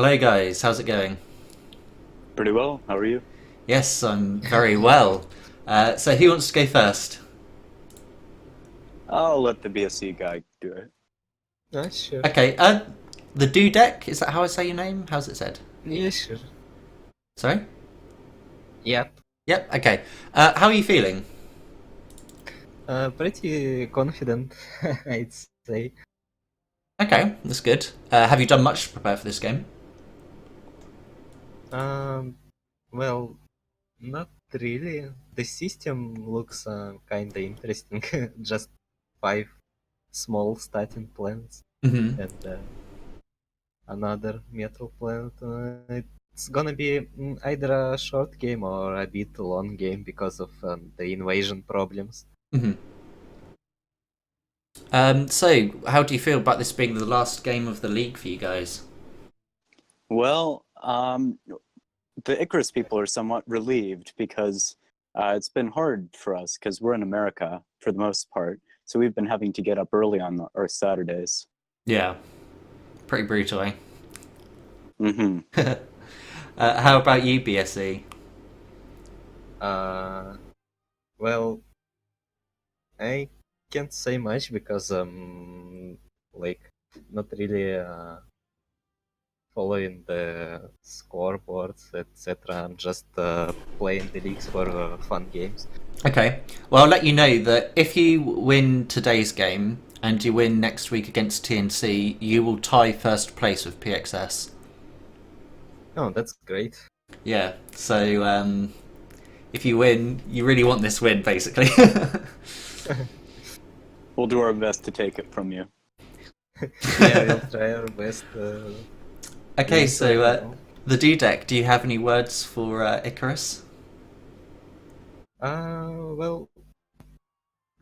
Hello guys, how's it going? Pretty well. How are you? Yes, I'm very well. So who wants to go first? I'll let the BSC guy do it. Sure. Okay, the Dudek, is that how I say your name? How's it said? Yeah, sure. Sorry? Yep. Yep, okay. How are you feeling? Pretty confident, I'd say. Okay, that's good. Have you done much to prepare for this game? Um, well, not really. The system looks kinda interesting. Just five small starting planets Hmm. and another metal planet. It's gonna be either a short game or a bit long game because of the invasion problems. Hmm. So, how do you feel about this being the last game of the league for you guys? Well, the Icarus people are somewhat relieved because it's been hard for us because we're in America for the most part. So we've been having to get up early on our Saturdays. Yeah, pretty brutal, eh? Hmm. How about you, BSE? Uh, well, I can't say much because like not really following the scoreboards, etc. I'm just playing the leagues for fun games. Okay. Well, I'll let you know that if you win today's game and you win next week against TNC, you will tie first place with PXS. Oh, that's great. Yeah. So if you win, you really want this win, basically. We'll do our best to take it from you. Yeah, we'll try our best. Okay. Doing So well. the Dudek, do you have any words for Icarus? Well,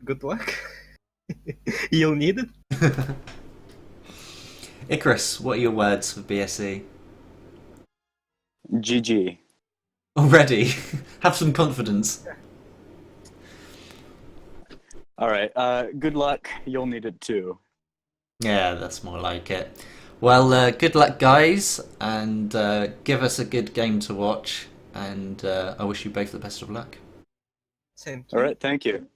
good luck. You'll need it. Icarus, what are your words for BSE? GG. Already, have some confidence. All right. Good luck. You'll need it too. Yeah, that's more like it. Well, good luck, guys, and give us a good game to watch. And I wish you both the best of luck. Same All here. right. Thank you.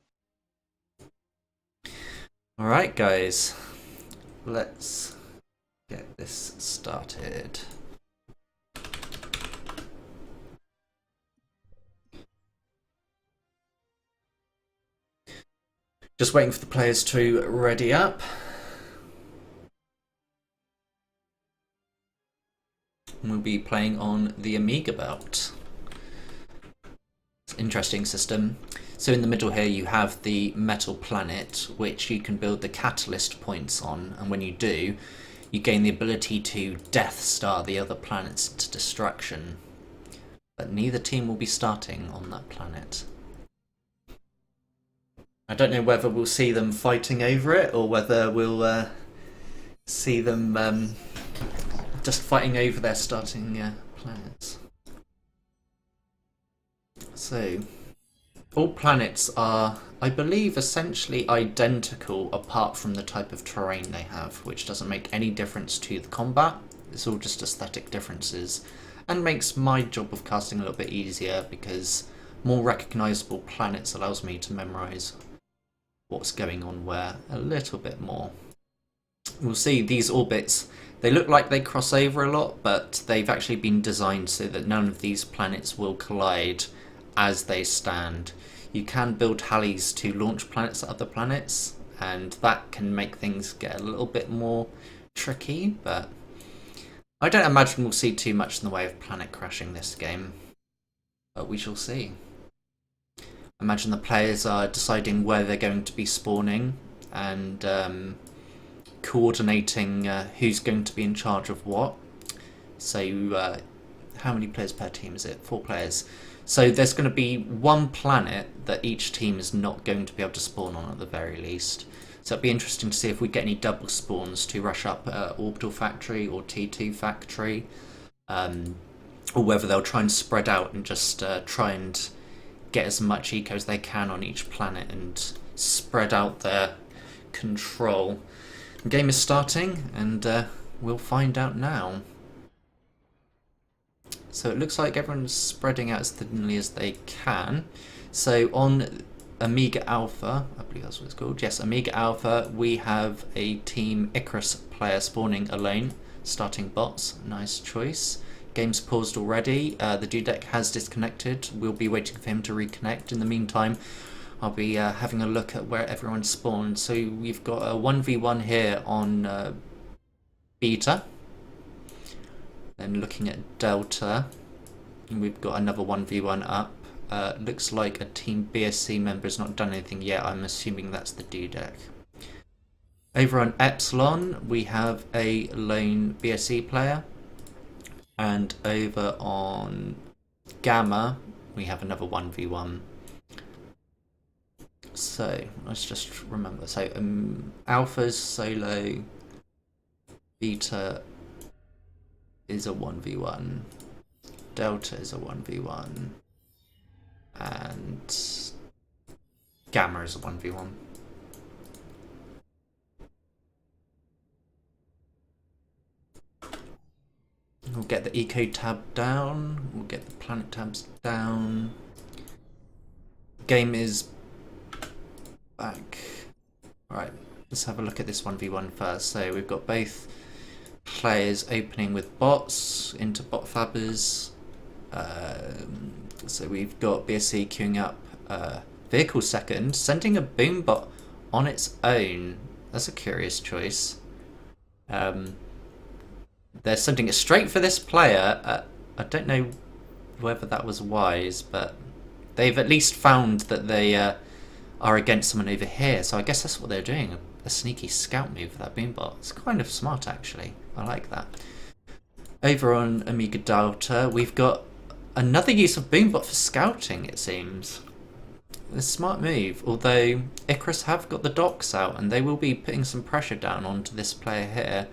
All right, guys, let's get this started. Just waiting for the players to ready up. We'll be playing on the Amiga belt. It's an interesting system. So in the middle here you have the metal planet, which you can build the catalyst points on, and when you do, you gain the ability to Death Star the other planets into destruction. But neither team will be starting on that planet. I don't know whether we'll see them fighting over it, or whether we'll see them just fighting over their starting planets. So, all planets are, I believe, essentially identical apart from the type of terrain they have, which doesn't make any difference to the combat. It's all just aesthetic differences, and makes my job of casting a little bit easier because more recognisable planets allows me to memorise what's going on where a little bit more. We'll see these orbits, they look like they cross over a lot, but they've actually been designed so that none of these planets will collide as they stand. You can build Halleys to launch planets at other planets, and that can make things get a little bit more tricky, but I don't imagine we'll see too much in the way of planet crashing this game, but we shall see. Imagine the players are deciding where they're going to be spawning and coordinating who's going to be in charge of what. So how many players per team is it? 4 players. So there's going to be one planet that each team is not going to be able to spawn on at the very least. So it'd be interesting to see if we get any double spawns to rush up Orbital Factory or T2 Factory, or whether they'll try and spread out and just try and get as much eco as they can on each planet and spread out their control. The game is starting, and we'll find out now. So it looks like everyone's spreading out as thinly as they can. So on Amiga Alpha, I believe that's what it's called. Yes, Amiga Alpha, we have a Team Icarus player spawning alone, starting bots. Nice choice. Game's paused already. The dudek has disconnected. We'll be waiting for him to reconnect. In the meantime, I'll be having a look at where everyone spawned. So we've got a 1v1 here on Beta. And looking at Delta, we've got another 1v1 up. Looks like a Team BSC member has not done anything yet. I'm assuming that's the dudek. Over on Epsilon, we have a lone BSC player. And over on Gamma, we have another 1v1. So, let's just remember. So, Alpha's solo, Beta is a 1v1, Delta is a 1v1, and Gamma is a 1v1. We'll get the eco tab down, we'll get the planet tabs down. Game is back. Alright, let's have a look at this 1v1 first. So we've got both players opening with bots into bot fabbers. So we've got BSC queuing up vehicle second, sending a boom bot on its own. That's a curious choice. They're sending it straight for this player. I don't know whether that was wise, but they've at least found that they are against someone over here. So I guess that's what they're doing. A sneaky scout move for that boombot. It's kind of smart, actually. I like that. Over on Amiga Delta, we've got another use of boombot for scouting, it seems. A smart move, although Icarus have got the docks out and they will be putting some pressure down onto this player here.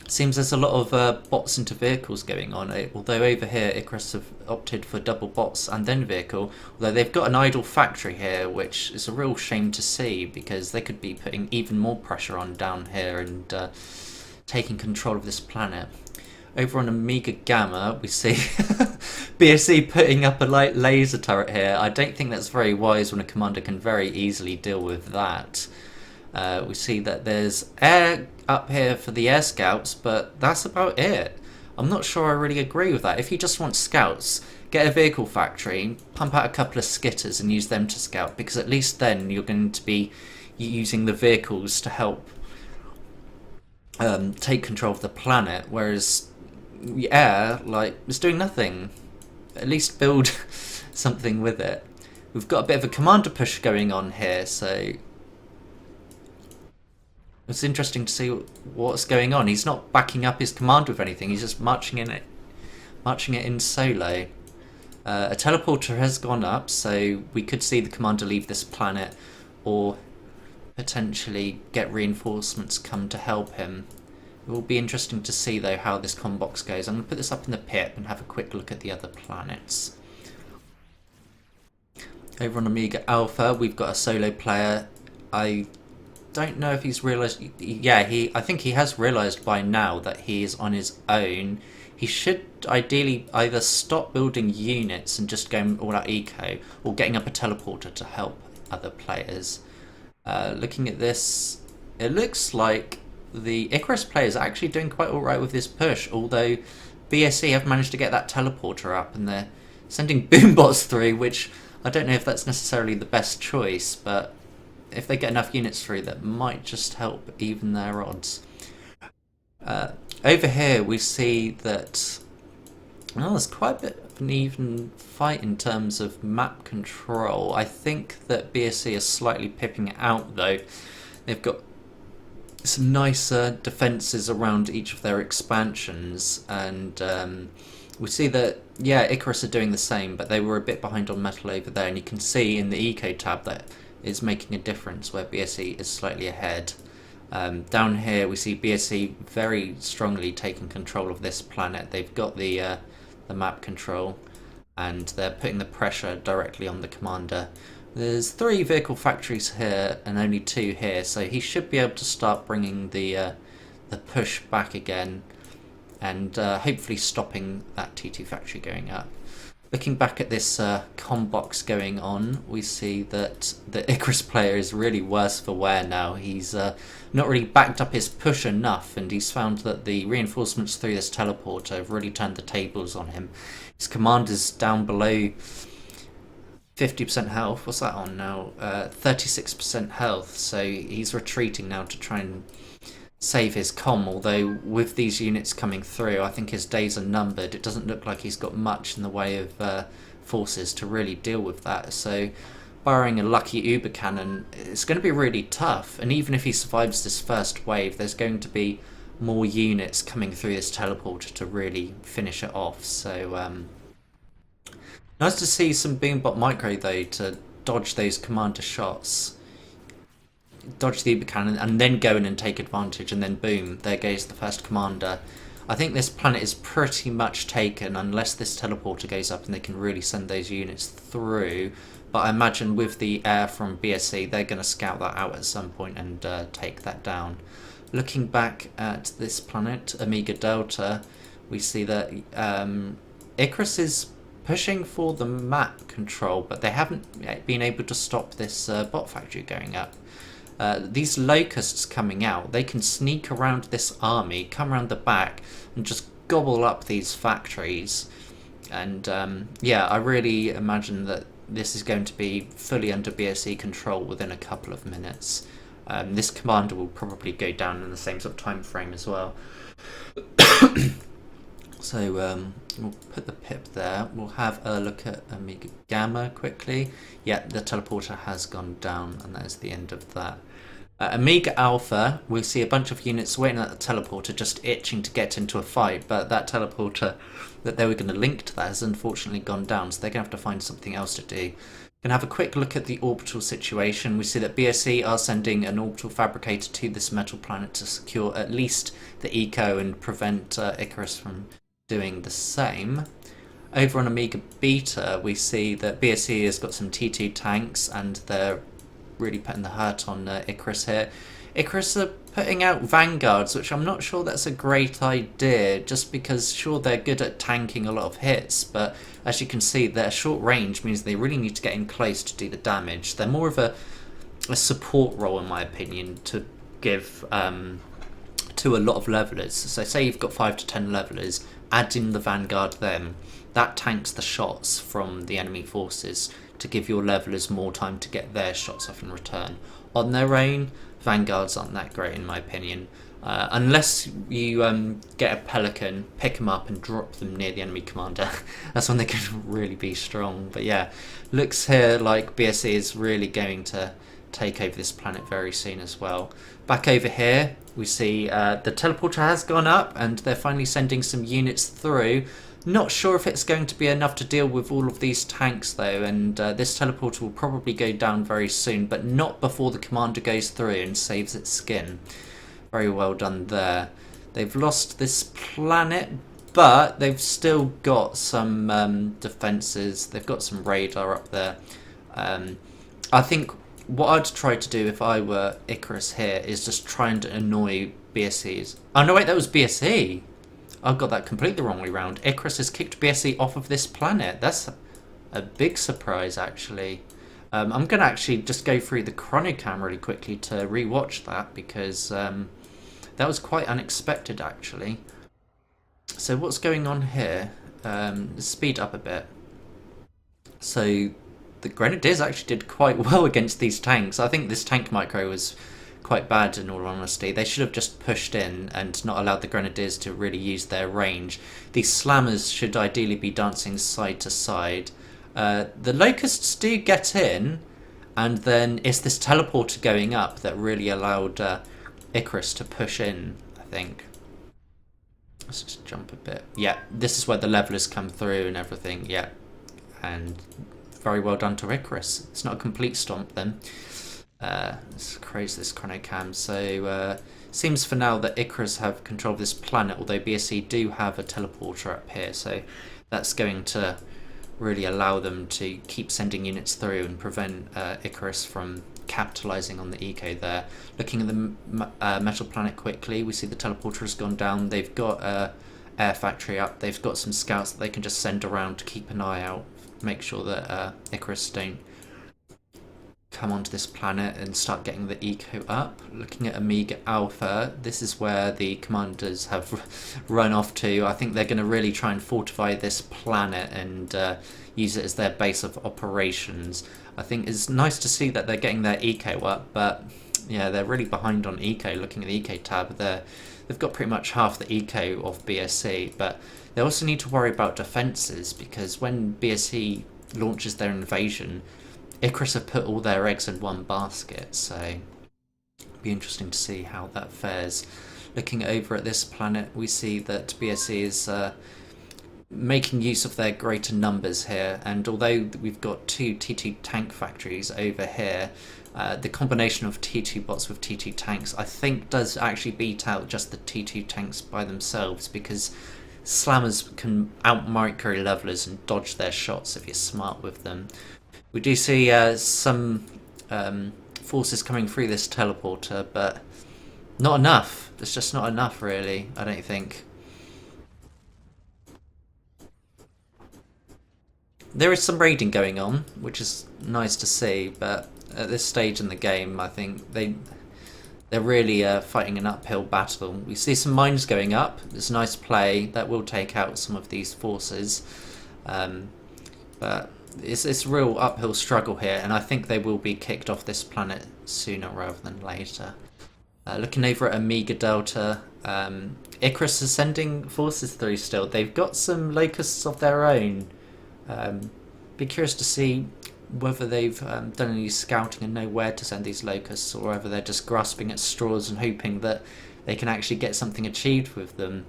Seems there's a lot of bots into vehicles going on, although over here Icarus have opted for double bots and then vehicle, although they've got an idle factory here, which is a real shame to see because they could be putting even more pressure on down here and taking control of this planet. Over on Amiga Gamma, we see BSC putting up a light laser turret here. I don't think that's very wise when a commander can very easily deal with that. We see that there's air up here for the air scouts, but that's about it. I'm not sure I really agree with that. If you just want scouts, get a vehicle factory, pump out a couple of skitters and use them to scout, because at least then you're going to be using the vehicles to help take control of the planet, whereas the air, like, is doing nothing. At least build something with it. We've got a bit of a commander push going on here, so it's interesting to see what's going on. He's not backing up his commander with anything. He's just marching it in solo. A teleporter has gone up, so we could see the commander leave this planet, or potentially get reinforcements come to help him. It will be interesting to see though how this combox goes. I'm going to put this up in the pip and have a quick look at the other planets. Over on Amiga Alpha, we've got a solo player. I don't know if he's realised. Yeah, I think he has realised by now that he is on his own. He should ideally either stop building units and just going all out eco, or getting up a teleporter to help other players. Looking at this, it looks like the Icarus players are actually doing quite alright with this push, although BSC have managed to get that teleporter up and they're sending boombots through, which I don't know if that's necessarily the best choice, but if they get enough units through, that might just help even their odds. Over here we see that there's quite a bit of an even fight in terms of map control. I think that BSC is slightly pipping it out though. They've got some nicer defences around each of their expansions, and we see that, yeah, Icarus are doing the same, but they were a bit behind on metal over there, and you can see in the eco tab that is making a difference where BSC is slightly ahead. Down here we see BSC very strongly taking control of this planet. They've got the map control and they're putting the pressure directly on the commander. There's 3 vehicle factories here and only 2 here, so he should be able to start bringing the push back again. and hopefully stopping that T2 factory going up. Looking back at this comm box going on, we see that the Icarus player is really worse for wear now. He's not really backed up his push enough, and he's found that the reinforcements through this teleporter have really turned the tables on him. His commander's down below 50% health. What's that on now? 36% health, so he's retreating now to try and save his comm, although with these units coming through, I think his days are numbered. It doesn't look like he's got much in the way of forces to really deal with that, so barring a lucky Uber cannon, it's going to be really tough. And even if he survives this first wave, there's going to be more units coming through this teleporter to really finish it off. So nice to see some Boombot Micro though to dodge those commander shots, dodge the Uber cannon, and then go in and take advantage, and then boom, there goes the first commander. I think this planet is pretty much taken unless this teleporter goes up and they can really send those units through. But I imagine with the air from BSC, they're going to scout that out at some point and take that down. Looking back at this planet, Omega Delta, we see that Icarus is pushing for the map control, but they haven't been able to stop this bot factory going up. These locusts coming out, they can sneak around this army, come around the back, and just gobble up these factories. And yeah, I really imagine that this is going to be fully under BSE control within a couple of minutes. This commander will probably go down in the same sort of time frame as well. So we'll put the pip there. We'll have a look at Omega Gamma quickly. Yeah, the teleporter has gone down, and that is the end of that. Omega Alpha, we see a bunch of units waiting at the teleporter, just itching to get into a fight, but that teleporter that they were going to link to that has unfortunately gone down, so they're going to have to find something else to do. Going to have a quick look at the orbital situation. We see that BSE are sending an orbital fabricator to this metal planet to secure at least the eco and prevent Icarus from doing the same. Over on Omega Beta, we see that BSE has got some T2 tanks, and they're really putting the hurt on Icarus here. Icarus are putting out vanguards, which I'm not sure that's a great idea, just because sure they're good at tanking a lot of hits, but as you can see their short range means they really need to get in close to do the damage. They're more of a support role in my opinion to give to a lot of levelers. So say you've got 5 to 10 levelers, add in the vanguard then, that tanks the shots from the enemy forces to give your levelers more time to get their shots off in return. On their own, vanguards aren't that great in my opinion. Unless you get a pelican, pick them up and drop them near the enemy commander. That's when they can really be strong. But yeah, looks here like BSE is really going to take over this planet very soon as well. Back over here, we see the teleporter has gone up and they're finally sending some units through. Not sure if it's going to be enough to deal with all of these tanks though, and this teleporter will probably go down very soon, but not before the commander goes through and saves its skin. Very well done there. They've lost this planet, but they've still got some defences. They've got some radar up there. I think what I'd try to do if I were Icarus here is just try and annoy BSEs. Oh no, wait, that was BSE. I've got that completely wrong way round. Icarus has kicked BSE off of this planet. That's a big surprise, actually. I'm going to actually just go through the chronocam really quickly to rewatch that, because that was quite unexpected, actually. So what's going on here? Speed up a bit. So the Grenadiers actually did quite well against these tanks. I think this tank micro was quite bad in all honesty. They should have just pushed in and not allowed the Grenadiers to really use their range. These slammers should ideally be dancing side to side. The locusts do get in, and then it's this teleporter going up that really allowed Icarus to push in, I think. Let's just jump a bit. Yeah, this is where the levelers come through and everything. Yeah, and very well done to Icarus. It's not a complete stomp then. Let's close this chronocam. So seems for now that Icarus have control of this planet, although BSE do have a teleporter up here, so that's going to really allow them to keep sending units through and prevent Icarus from capitalizing on the eco there. Looking at the metal planet quickly, we see the teleporter has gone down. They've got air factory up. They've got some scouts that they can just send around to keep an eye out, make sure that Icarus don't come onto this planet and start getting the eco up. Looking at Omega Alpha, this is where the commanders have run off to. I think they're going to really try and fortify this planet and use it as their base of operations. I think it's nice to see that they're getting their eco up, but yeah, they're really behind on eco. Looking at the eco tab, they've got pretty much half the eco of BSE, but they also need to worry about defences, because when BSE launches their invasion, Icarus have put all their eggs in one basket, so it'll be interesting to see how that fares. Looking over at this planet, we see that BSE is making use of their greater numbers here, and although we've got 2 T2 tank factories over here, the combination of T2 bots with T2 tanks I think does actually beat out just the T2 tanks by themselves, because slammers can out micro levelers and dodge their shots if you're smart with them. We do see some forces coming through this teleporter, but not enough. It's just not enough, really, I don't think. There is some raiding going on, which is nice to see, but at this stage in the game, I think they're really fighting an uphill battle. We see some mines going up. It's nice play. That will take out some of these forces. But it's a real uphill struggle here, and I think they will be kicked off this planet sooner rather than later. Looking over at Omega Delta, Icarus is sending forces through still. They've got some locusts of their own. Be curious to see whether they've done any scouting and know where to send these locusts, or whether they're just grasping at straws and hoping that they can actually get something achieved with them.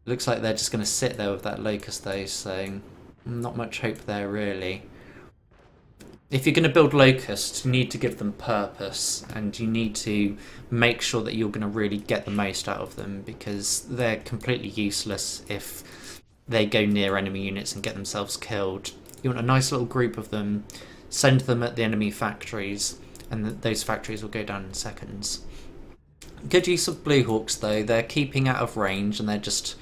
Looks like they're just going to sit there with that locust though, so not much hope there really. If you're going to build locusts, you need to give them purpose, and you need to make sure that you're going to really get the most out of them, because they're completely useless if they go near enemy units and get themselves killed. You want a nice little group of them, send them at the enemy factories, and those factories will go down in seconds. Good use of Blue Hawks though. They're keeping out of range, and they're just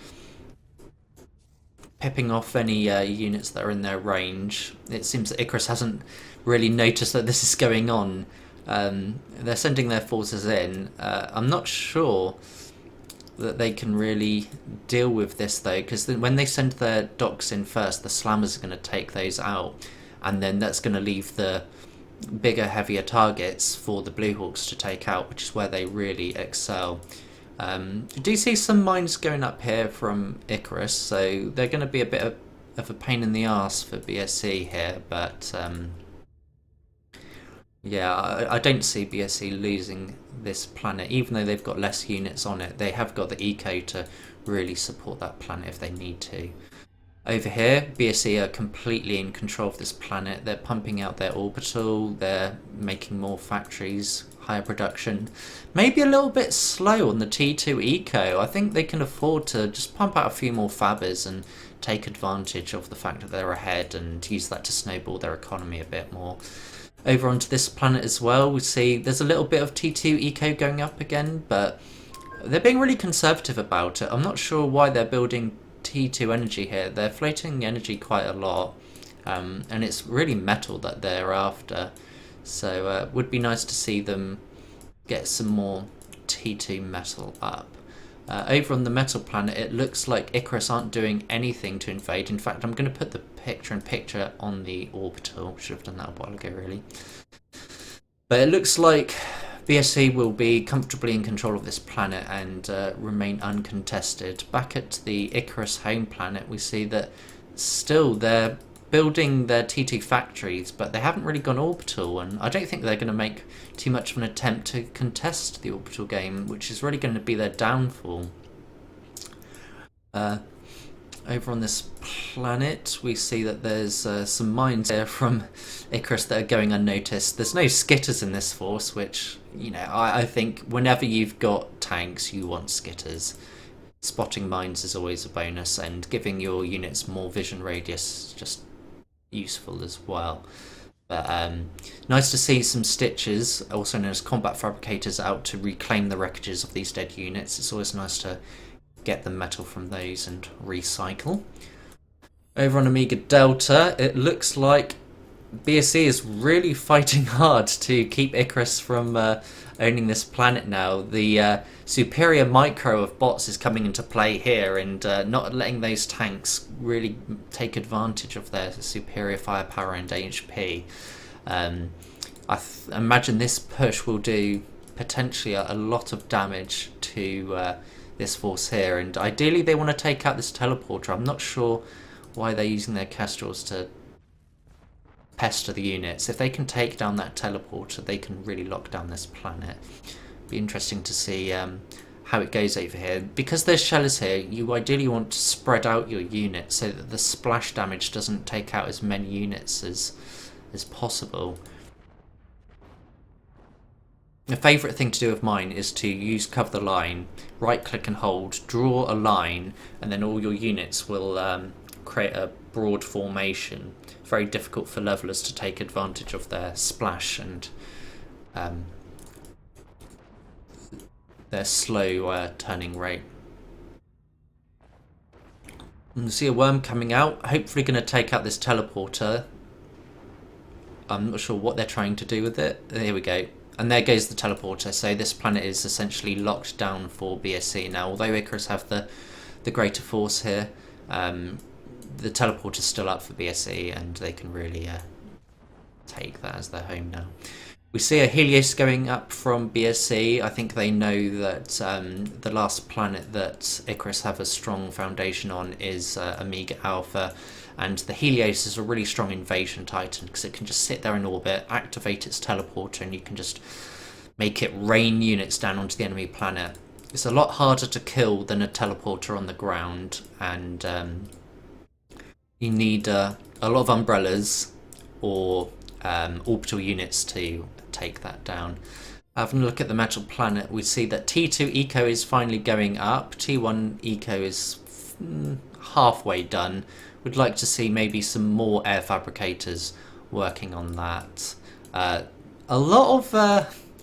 pipping off any units that are in their range. It seems that Icarus hasn't really noticed that this is going on. They're sending their forces in. I'm not sure that they can really deal with this though, because when they send their docks in first, the slammers are going to take those out, and then that's going to leave the bigger, heavier targets for the Blue Hawks to take out, which is where they really excel. You do see some mines going up here from Icarus, so they're going to be a bit of a pain in the arse for BSE here, but yeah, I don't see BSE losing this planet, even though they've got less units on it. They have got the eco to really support that planet if they need to. Over here, BSE are completely in control of this planet. They're pumping out their orbital, they're making more factories, higher production. Maybe a little bit slow on the T2 eco. I think they can afford to just pump out a few more fabbers and take advantage of the fact that they're ahead and use that to snowball their economy a bit more. Over onto this planet as well, we see there's a little bit of T2 eco going up again, but they're being really conservative about it. I'm not sure why they're building T2 energy here. They're floating energy quite a lot, and it's really metal that they're after. So it would be nice to see them get some more T2 metal up. Over on the metal planet, it looks like Icarus aren't doing anything to invade. In fact, I'm going to put the picture-in-picture on the orbital. Should have done that a while ago, really. But it looks like BSE will be comfortably in control of this planet and remain uncontested. Back at the Icarus home planet, we see that still they're building their T2 factories, but they haven't really gone orbital, and I don't think they're going to make too much of an attempt to contest the orbital game, which is really going to be their downfall. Over on this planet, we see that there's some mines here from Icarus that are going unnoticed. There's no skitters in this force, which, you know, I think whenever you've got tanks, you want skitters. Spotting mines is always a bonus, and giving your units more vision radius is just useful as well. But nice to see some Stitches, also known as combat fabricators, out to reclaim the wreckages of these dead units. It's always nice to get the metal from those and recycle. Over on Amiga Delta, it looks like BSC is really fighting hard to keep Icarus from owning this planet now. The superior micro of bots is coming into play here, and not letting those tanks really take advantage of their superior firepower and HP. I imagine this push will do potentially a lot of damage to this force here, and ideally they want to take out this teleporter. I'm not sure why they're using their Kestrels to pester the units. If they can take down that teleporter, they can really lock down this planet. Be interesting to see how it goes over here. Because there's shellers here, you ideally want to spread out your units so that the splash damage doesn't take out as many units as possible. A favourite thing to do of mine is to use cover the line, right click and hold, draw a line, and then all your units will create a broad formation. Very difficult for levelers to take advantage of their splash and their slow turning rate. You see a worm coming out, hopefully going to take out this teleporter. I'm not sure what they're trying to do with it. Here we go. And there goes the teleporter. So this planet is essentially locked down for BSC now. Although Icarus have the greater force here, the teleporter's still up for BSC, and they can really take that as their home now. We see a Helios going up from BSC. I think they know that the last planet that Icarus have a strong foundation on is Amiga Alpha, and the Helios is a really strong invasion titan because it can just sit there in orbit, activate its teleporter, and you can just make it rain units down onto the enemy planet. It's a lot harder to kill than a teleporter on the ground, and you need a lot of umbrellas or orbital units to take that down. Having a look at the metal planet, we see that T2 eco is finally going up. T1 eco is halfway done. We'd like to see maybe some more air fabricators working on that. A lot of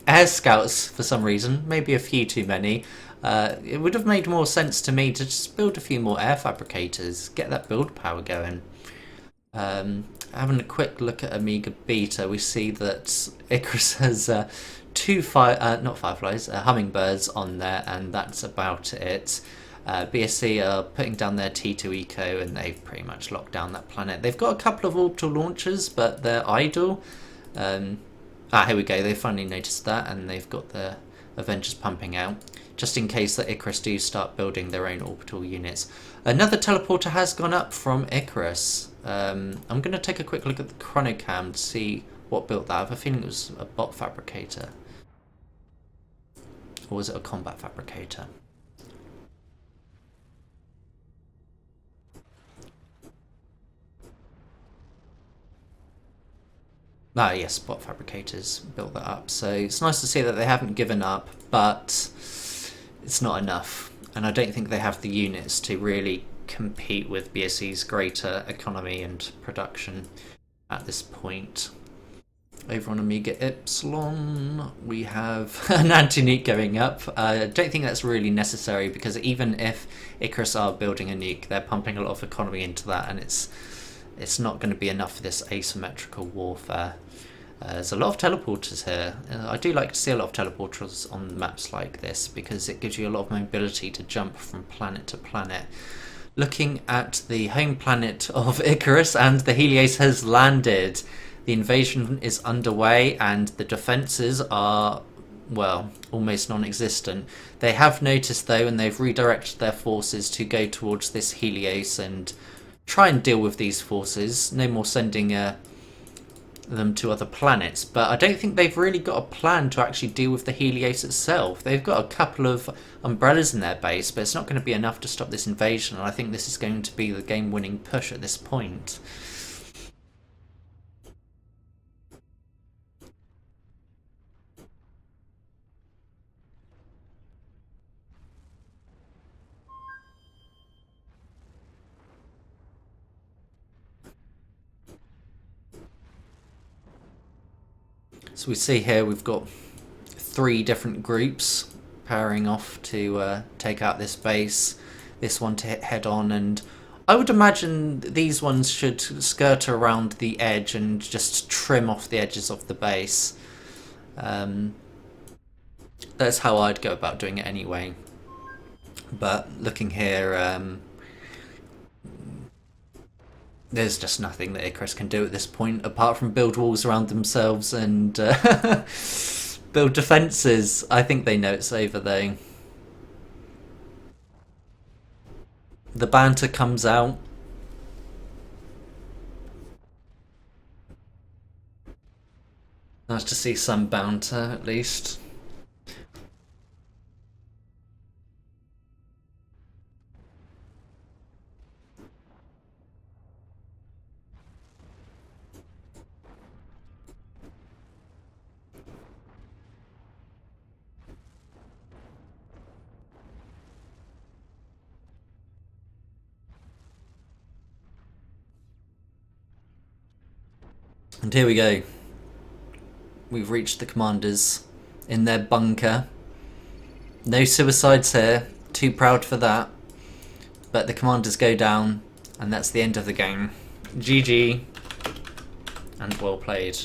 air scouts for some reason, maybe a few too many. It would have made more sense to me to just build a few more air fabricators, get that build power going. Having a quick look at Amiga Beta, we see that Icarus has two hummingbirds on there, and that's about it. BSC are putting down their T2 eco, and they've pretty much locked down that planet. They've got a couple of orbital launchers, but they're idle. Here we go, they finally noticed that, and they've got the Avengers pumping out, just in case that Icarus do start building their own orbital units. Another teleporter has gone up from Icarus. I'm going to take a quick look at the chronocam to see what built that. I have a feeling it was a bot fabricator. Or was it a combat fabricator? Yes, bot fabricators built that up. So it's nice to see that they haven't given up, but it's not enough. And I don't think they have the units to really compete with BSC's greater economy and production at this point. Over on Amiga Epsilon, we have an anti-nuke going up. I don't think that's really necessary, because even if Icarus are building a nuke, they're pumping a lot of economy into that, and it's not going to be enough for this asymmetrical warfare. There's a lot of teleporters here. I do like to see a lot of teleporters on maps like this, because it gives you a lot of mobility to jump from planet to planet. Looking at the home planet of Icarus, and the Helios has landed. The invasion is underway, and the defences are, well, almost non-existent. They have noticed though, and they've redirected their forces to go towards this Helios and try and deal with these forces. No more sending them to other planets, but I don't think they've really got a plan to actually deal with the Helios itself. They've got a couple of umbrellas in their base, but it's not going to be enough to stop this invasion, and I think this is going to be the game-winning push at this point. So we see here we've got 3 different groups powering off to take out this base. this one to hit head on, and I would imagine these ones should skirt around the edge and just trim off the edges of the base. That's how I'd go about doing it anyway. But looking here, there's just nothing that Icarus can do at this point apart from build walls around themselves and build defences. I think they know it's over though. The banter comes out. Nice to see some banter at least. And here we go. We've reached the commanders in their bunker. No suicides here. Too proud for that. But the commanders go down, and that's the end of the game. GG. And well played.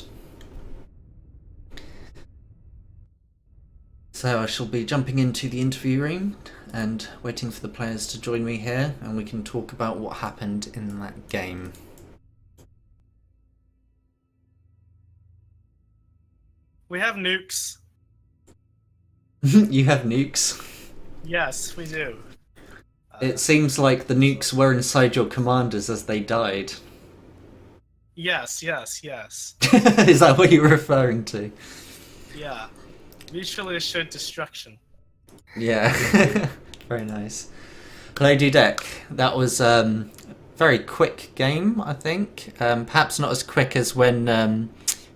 So I shall be jumping into the interview room and waiting for the players to join me here, and we can talk about what happened in that game. We have nukes. You have nukes? Yes, we do. It seems like the nukes were inside your commanders as they died. Yes, yes, yes. Is that what you were referring to? Yeah. Mutually assured destruction. Yeah. Very nice. Hello, Dudek. That was a very quick game, I think. Perhaps not as quick as when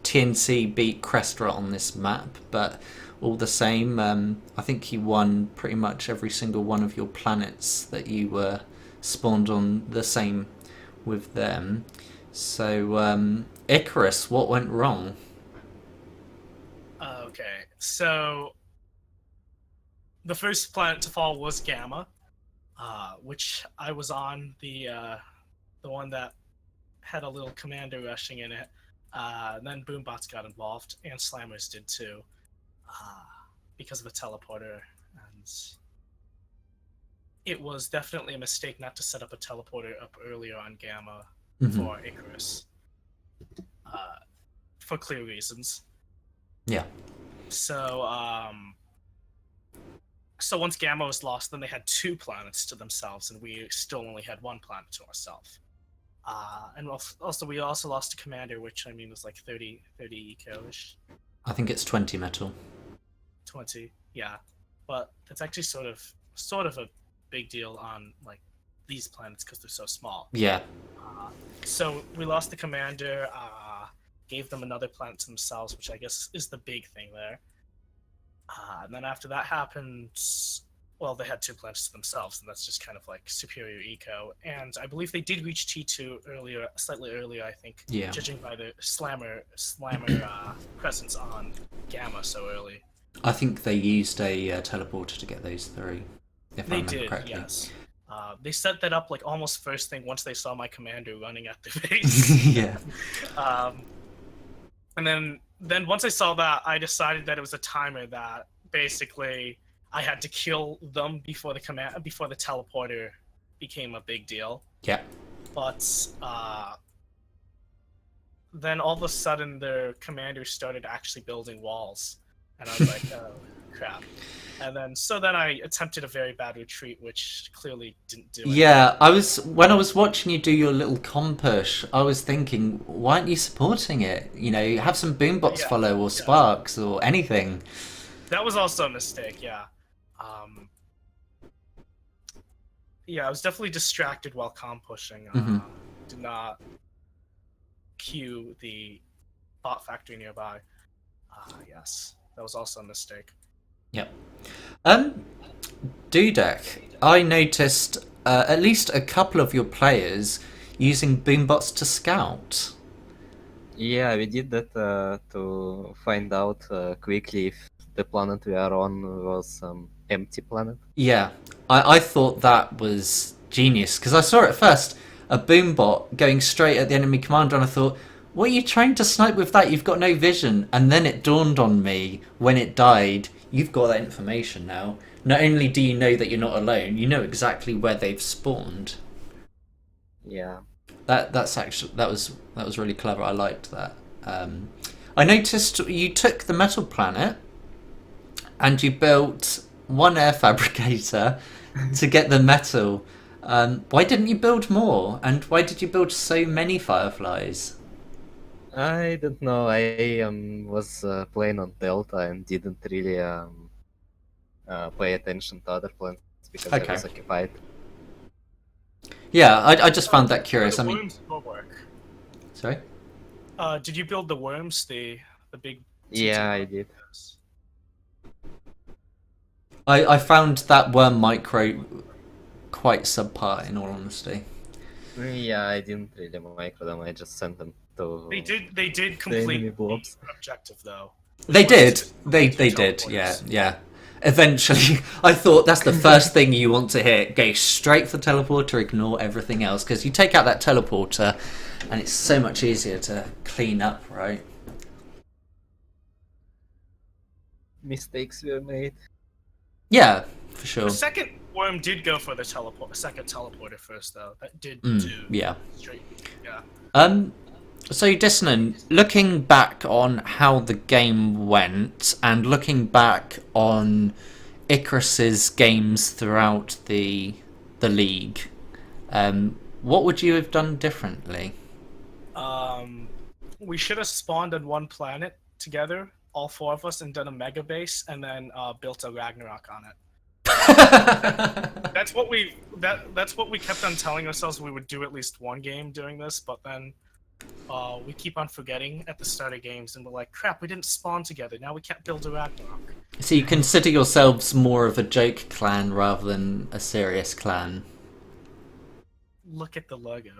TNC beat Crestra on this map, but all the same, I think you won pretty much every single one of your planets that you were spawned on the same with them. So, Icarus, what went wrong? Okay, so the first planet to fall was Gamma, which I was on, the one that had a little commander rushing in it. Then Boombots got involved, and Slammers did too, because of a teleporter. And it was definitely a mistake not to set up a teleporter up earlier on Gamma for Icarus, for clear reasons. Yeah. So, so once Gamma was lost, then they had 2 planets to themselves, and we still only had 1 planet to ourselves. And also we also lost a commander, which I mean was like 30 eco-ish. I think it's 20 metal. 20, yeah. But that's actually sort of a big deal on like these planets because they're so small. Yeah. So we lost the commander, gave them another planet to themselves, which I guess is the big thing there. And then after that happened, well, they had 2 planets to themselves, and that's just kind of like superior eco. And I believe they did reach T2 earlier, slightly earlier, I think, Yeah. judging by the slammer presence on Gamma so early. I think they used a teleporter to get those 3, if I They remember did, correctly. yes. They set that up like almost first thing once they saw my commander running at the base. Yeah. And then once I saw that, I decided that it was a timer that basically I had to kill them before the teleporter became a big deal. Yeah. But then all of a sudden their commander started actually building walls, and I was like, oh crap. And then I attempted a very bad retreat, which clearly didn't do anything. Yeah, when I was watching you do your little com push, I was thinking, why aren't you supporting it? You know, have some boombots Yeah, follow or yeah. sparks or anything. That was also a mistake, yeah. Yeah, I was definitely distracted while com pushing. Did not cue the bot factory nearby. Yes, that was also a mistake. Yep. Dudek, I noticed at least a couple of your players using boombots to scout. Yeah, we did that to find out quickly if the planet we are on was empty planet. Yeah, I thought that was genius because I saw at first a boombot going straight at the enemy commander, and I thought, what are you trying to snipe with that? You've got no vision. And then it dawned on me when it died, you've got that information now. Not only do you know that you're not alone, you know exactly where they've spawned. Yeah. That was really clever. I liked that. I noticed you took the metal planet and you built one air fabricator to get the metal. Why didn't you build more? And why did you build so many fireflies? I don't know. I was playing on Delta and didn't really pay attention to other planets because I Okay. was occupied. Yeah, I just found that curious. The I mean, worms will work. sorry. Did you build the worms, the big? Yeah, I did. I found that worm micro quite subpar, in all honesty. Yeah, I didn't really micro them. I just sent them to They did the complete enemy the blobs. objective though. They Was did. to They complete two did. Yeah, teleporters. yeah. Eventually, I thought that's the first thing you want to hear. Go straight for the teleporter, ignore everything else, because you take out that teleporter, and it's so much easier to clean up, right? Mistakes were made. Yeah, for sure. The second worm did go for the second teleporter first though. That did do Yeah. straight. Yeah. So Dissonant, looking back on how the game went, and looking back on Icarus's games throughout the league, what would you have done differently? We should have spawned on one planet together, all four of us, and done a mega base, and then built a Ragnarok on it. That's what we kept on telling ourselves we would do at least one game doing this, but then we keep on forgetting at the start of games, and we're like, crap, we didn't spawn together. Now we can't build a Ragnarok. So you consider yourselves more of a joke clan rather than a serious clan? Look at the logo.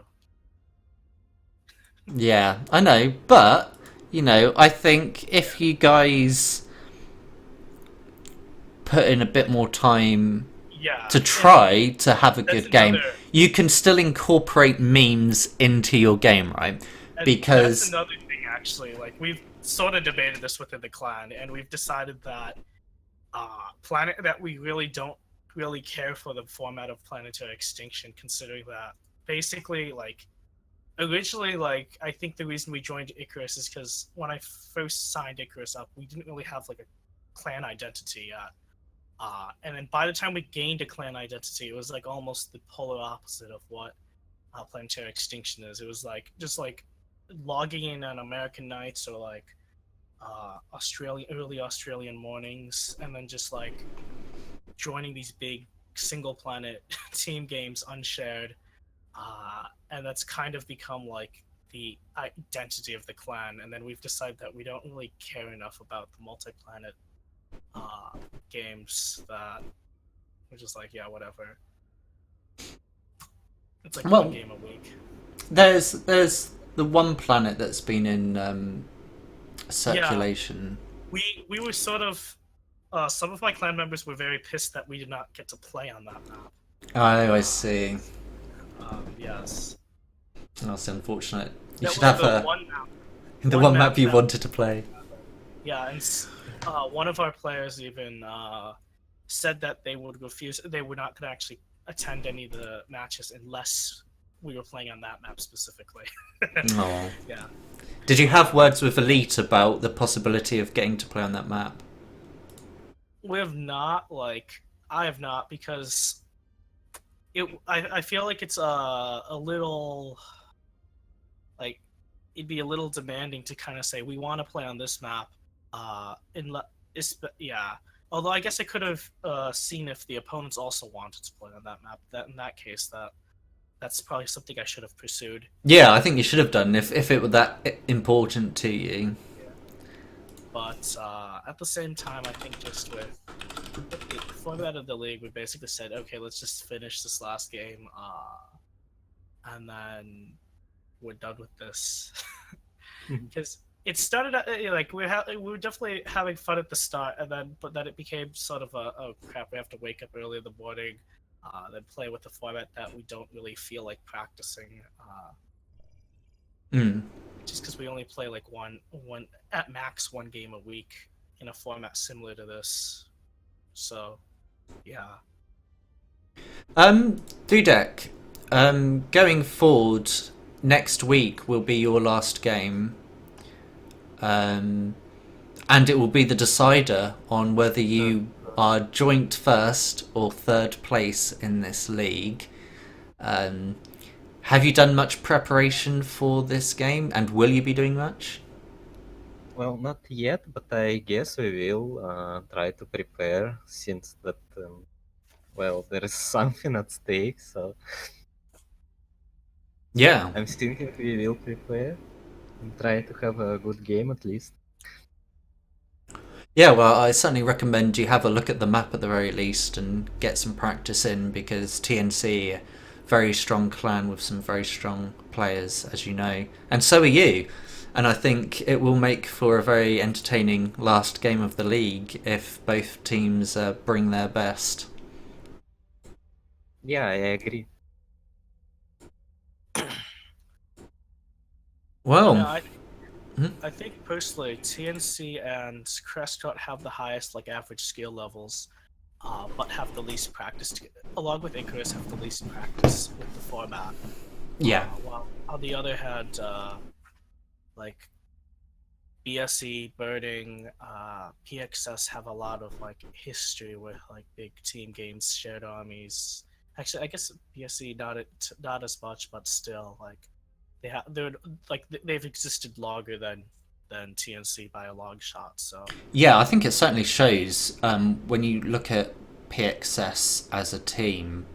Yeah, I know, but I think if you guys put in a bit more time Yeah. to try to have a That's good game, another- you can still incorporate memes into your game, right? And Because that's another thing, actually. Like, we've sort of debated this within the clan, and we've decided that planet that we really don't really care for the format of Planetary Extinction, considering that basically, like, originally, like, I think the reason we joined Icarus is because when I first signed Icarus up, we didn't really have like a clan identity yet. And then by the time we gained a clan identity, it was like almost the polar opposite of what Planetary Extinction is. It was like just like logging in on American nights or like early Australian mornings, and then just like joining these big single planet team games unshared. And that's kind of become like the identity of the clan. And then we've decided that we don't really care enough about the multi-planet games that we're just like, yeah, whatever. It's like one game a week. there's the one planet that's been in circulation. We were sort of some of my clan members were very pissed that we did not get to play on that map. Oh, I see. Yes. That's unfortunate. You That should was have the a one map. the one one map map you that- wanted to play. Yeah, and one of our players even said that they would refuse. They were not going to actually attend any of the matches unless we were playing on that map specifically. Oh. Yeah. Did you have words with Elite about the possibility of getting to play on that map? We have not, like, I have not, because I feel like it's a little, like, it'd be a little demanding to kind of say, we want to play on this map, yeah. Although I guess I could have seen if the opponents also wanted to play on that map. That in that case, that's probably something I should have pursued. Yeah, I think you should have done if it were that important to you. But at the same time, I think just with the format of the league, we basically said, okay, let's just finish this last game, and then we're done with this. Because it started like we were definitely having fun at the start, and then it became sort of a, oh crap, we have to wake up early in the morning, then play with the format that we don't really feel like practicing. Just because we only play like one at max one game a week in a format similar to this. So, yeah. Dudek, going forward, next week will be your last game. And it will be the decider on whether you are joint first or third place in this league. Have you done much preparation for this game, and will you be doing much? Well, not yet, but I guess we will try to prepare since that, well, there is something at stake, so Yeah. I'm thinking we will prepare and try to have a good game at least. Yeah, well, I certainly recommend you have a look at the map at the very least and get some practice in, because TNC, very strong clan with some very strong players, as you know, and so are you. And I think it will make for a very entertaining last game of the league if both teams bring their best. Yeah, I agree. Well, Yeah, I think personally, TNC and Crescott have the highest like average skill levels, but have the least practice. Along with Icarus, have the least practice with the format. yeah. While on the other hand, like BSE, Birding, PXS have a lot of like history with like big team games, shared armies. Actually, I guess BSE not as much, but still like they've existed longer than TNC by a long shot. So Yeah, I think it certainly shows when you look at PXS as a team.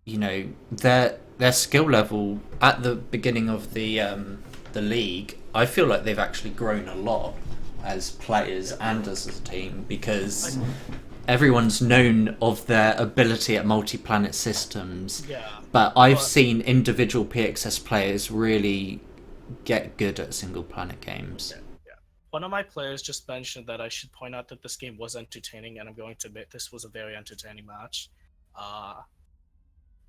You know, their skill level at the beginning of the league, I feel like they've actually grown a lot as players and as a team, because everyone's known of their ability at multi-planet systems. yeah, But I've seen individual PXS players really get good at single planet games. yeah. One of my players just mentioned that I should point out that this game was entertaining, and I'm going to admit this was a very entertaining match.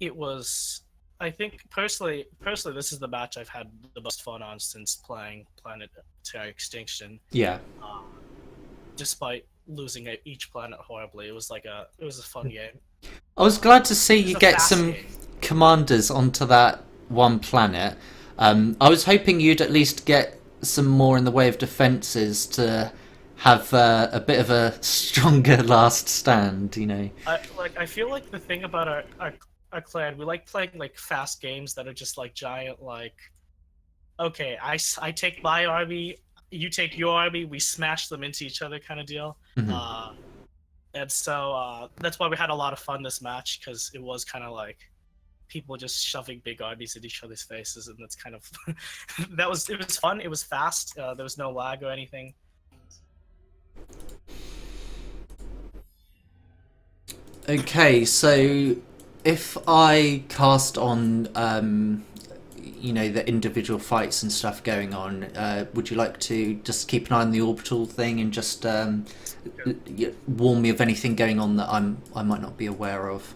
It was, I think personally, this is the match I've had the most fun on since playing Planetary Extinction. Yeah. Despite losing at each planet horribly, it was a fun game. I was glad to see It was you a get fast some game. commanders onto that one planet. I was hoping you'd at least get some more in the way of defences to have a bit of a stronger last stand, you know. I feel like the thing about our clan, we like playing like fast games that are just like giant, like, okay, I take my army, you take your army, we smash them into each other kind of deal. And so that's why we had a lot of fun this match, because it was kind of like people just shoving big armies in each other's faces, and that's kind of it was fun. It was fast. There was no lag or anything. Okay, so if I cast on you know, the individual fights and stuff going on, would you like to just keep an eye on the orbital thing and just warn me of anything going on that I might not be aware of?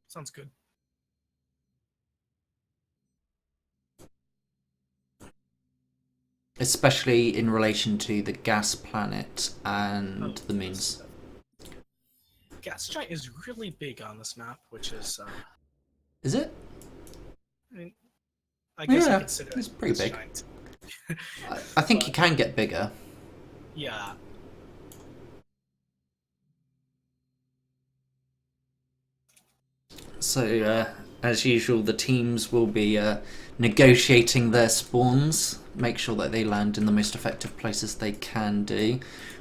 Sounds good. Especially in relation to the gas planet and the moons. Gas giant is really big on this map, which is Is it? I mean, I guess Yeah, I consider it's it pretty gas big. giant. I think you can get bigger. Yeah. So, as usual, the teams will be negotiating their spawns, make sure that they land in the most effective places they can do.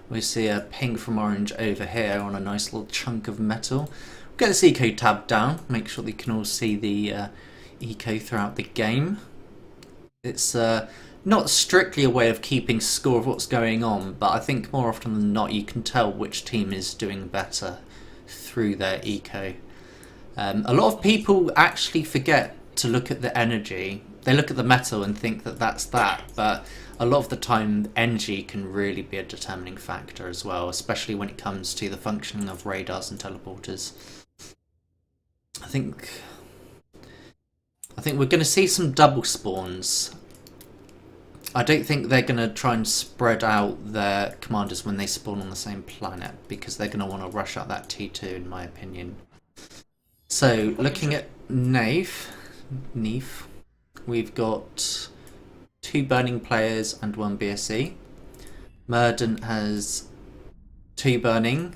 We see a ping from Orange over here on a nice little chunk of metal. We'll get this eco tab down, make sure that you can all see the eco throughout the game. It's not strictly a way of keeping score of what's going on, but I think more often than not you can tell which team is doing better through their eco. A lot of people actually forget to look at the energy they look at the metal and think that that's that, but a lot of the time energy can really be a determining factor as well, especially when it comes to the functioning of radars and teleporters. I think we're going to see some double spawns. I don't think they're going to try and spread out their commanders when they spawn on the same planet, because they're going to want to rush out that T2, in my opinion. So, looking at Neef, we've got 2 burning players and 1 BSE. Murden has 2 burning,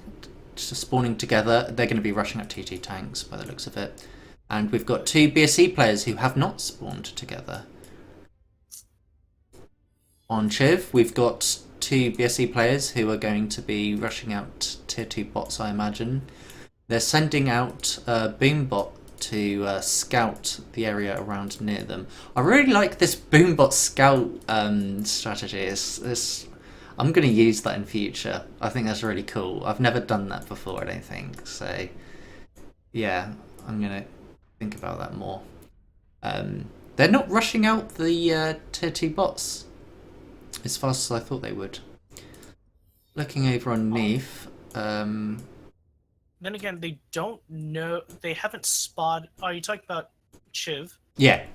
spawning together. They're going to be rushing at T2 tanks by the looks of it. And we've got 2 BSE players who have not spawned together. On Chiv, we've got 2 BSE players who are going to be rushing out tier 2 bots, I imagine. They're sending out a boombot to scout the area around near them. I really like this boombot scout strategy. I'm going to use that in future. I think that's really cool. I've never done that before, I don't think. So, yeah, I'm going to think about that more. They're not rushing out the tier 2 bots as fast as I thought they would. Looking over on Neef, Then again, they don't know. They haven't spotted. Are you talking about Chiv? yeah,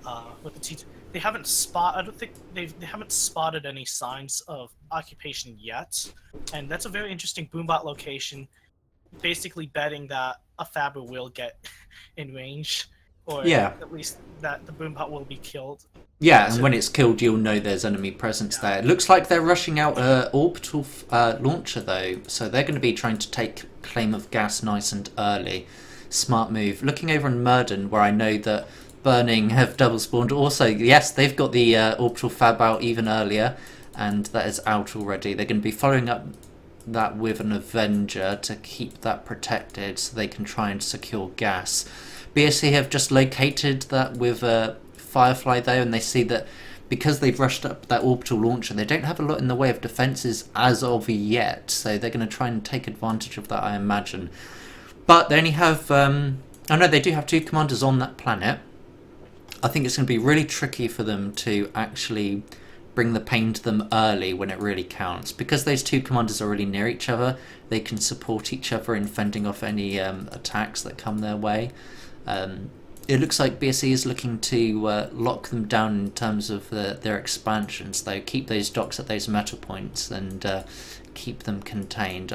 With the T2, they haven't spot. I don't think they haven't spotted any signs of occupation yet, and that's a very interesting boombot location. Basically, betting that a Fabber will get in range, or Yeah. at least that the boombot will be killed. yeah, and when it's killed, you'll know there's enemy presence there. It looks like they're rushing out an orbital launcher, though, so they're going to be trying to take claim of gas nice and early. Smart move. Looking over on Murden, where I know that Burning have double spawned. Also, yes, they've got the orbital fab out even earlier, and that is out already. They're going to be following up that with an Avenger to keep that protected so they can try and secure gas. BSC have just located that with a Firefly though, and they see that because they've rushed up that orbital launcher, they don't have a lot in the way of defences as of yet, so they're going to try and take advantage of that, I imagine. But they only have... oh no, they do have 2 commanders on that planet. I think it's going to be really tricky for them to actually bring the pain to them early when it really counts. Because those 2 commanders are really near each other, they can support each other in fending off any attacks that come their way. It looks like BSE is looking to lock them down in terms of their expansions, though. Keep those docks at those metal points and keep them contained.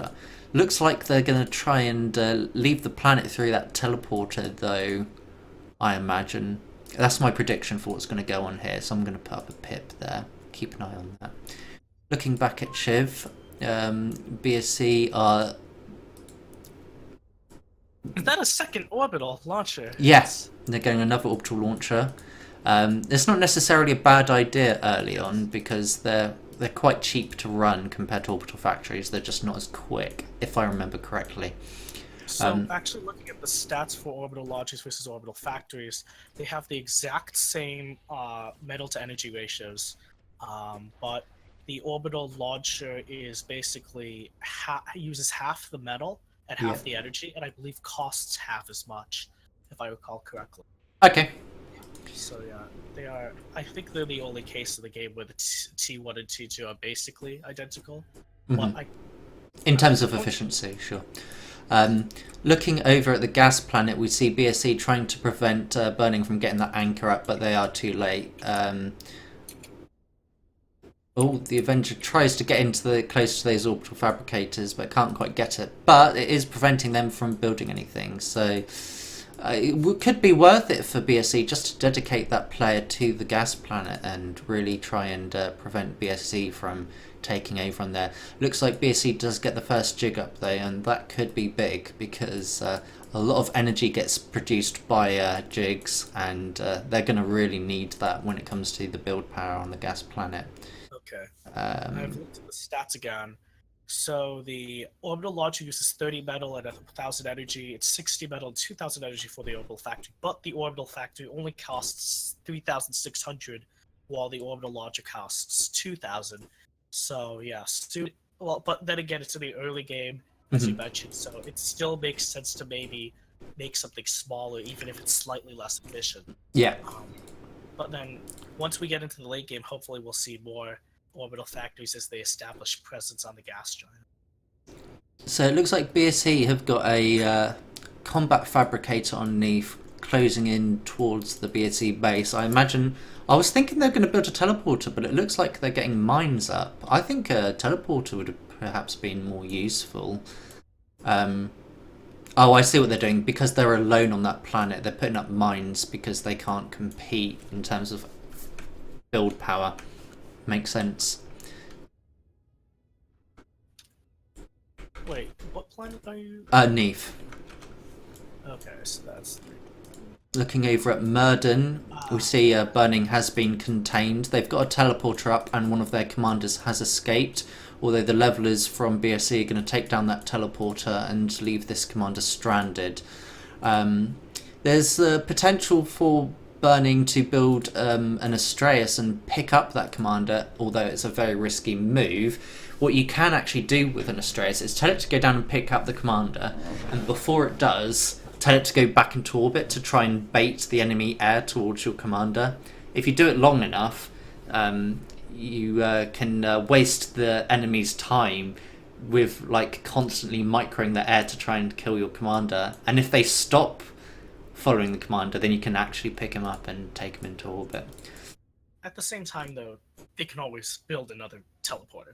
Looks like they're going to try and leave the planet through that teleporter, though, I imagine. That's my prediction for what's going to go on here, so I'm going to put up a pip there. Keep an eye on that. Looking back at Shiv, BSE are... Is that a second orbital launcher? Yes, they're getting another orbital launcher. It's not necessarily a bad idea early on because they're quite cheap to run compared to orbital factories. They're just not as quick, if I remember correctly. So actually looking at the stats for orbital launchers versus orbital factories, they have the exact same metal to energy ratios, but the orbital launcher is basically uses half the metal and half the energy, and I believe costs half as much, if I recall correctly. Okay. So yeah, they are. I think they're the only case of the game where the T1 and T2 are basically identical. Mm-hmm. In terms of efficiency, sure. Looking over at the gas planet, we see BSE trying to prevent Burning from getting that anchor up, but they are too late. The Avenger tries to get into close to those orbital fabricators, but can't quite get it. But it is preventing them from building anything, so it could be worth it for BSE just to dedicate that player to the gas planet and really try and prevent BSE from taking over on there. Looks like BSE does get the first jig up though, and that could be big because a lot of energy gets produced by jigs, and they're going to really need that when it comes to the build power on the gas planet. Okay. I've looked at the stats again. So the orbital launcher uses 30 metal and 1,000 energy. It's 60 metal and 2,000 energy for the orbital factory, but the orbital factory only costs 3,600, while the orbital launcher costs 2,000. So yeah, but then again, it's in the early game, as you mentioned, so it still makes sense to maybe make something smaller, even if it's slightly less efficient. Yeah. But then once we get into the late game, hopefully we'll see more orbital factories as they establish presence on the gas giant. So it looks like BSE have got a combat fabricator underneath, closing in towards the BSE base. I was thinking they're going to build a teleporter, but it looks like they're getting mines up. I think a teleporter would have perhaps been more useful. Oh, I see what they're doing. Because they're alone on that planet, they're putting up mines because they can't compete in terms of build power. Makes sense. Wait, what planet are you? Neef. Okay, so that's... Looking over at Murden, we see Burning has been contained. They've got a teleporter up and one of their commanders has escaped, although the levelers from BSE are going to take down that teleporter and leave this commander stranded. There's the potential for Burning to build an Astraeus and pick up that commander, although it's a very risky move. What you can actually do with an Astraeus is tell it to go down and pick up the commander, and before it does, tell it to go back into orbit to try and bait the enemy air towards your commander. If you do it long enough, you can waste the enemy's time with like constantly microing the air to try and kill your commander. And if they stop following the commander, then you can actually pick him up and take him into orbit. At the same time, though, they can always build another teleporter.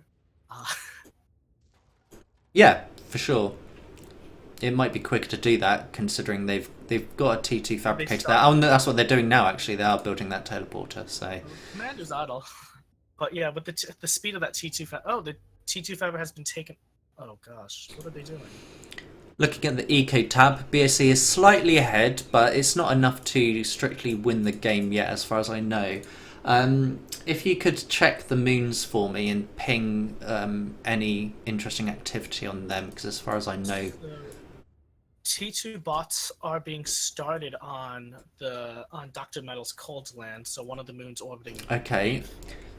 Yeah, for sure. It might be quicker to do that, considering they've got a T2 fabricator there. Oh, no, that's what they're doing now. Actually, they are building that teleporter. So Commander's idle. But yeah, with the speed of that T2 the T2 fab has been taken. Oh gosh, what are they doing? looking at the eco tab, BSE is slightly ahead, but it's not enough to strictly win the game yet, as far as I know. If you could check the moons for me and ping any interesting activity on them, because as far as I know, T2 bots are being started on Dr. Metal's cold land, so one of the moons orbiting. Okay,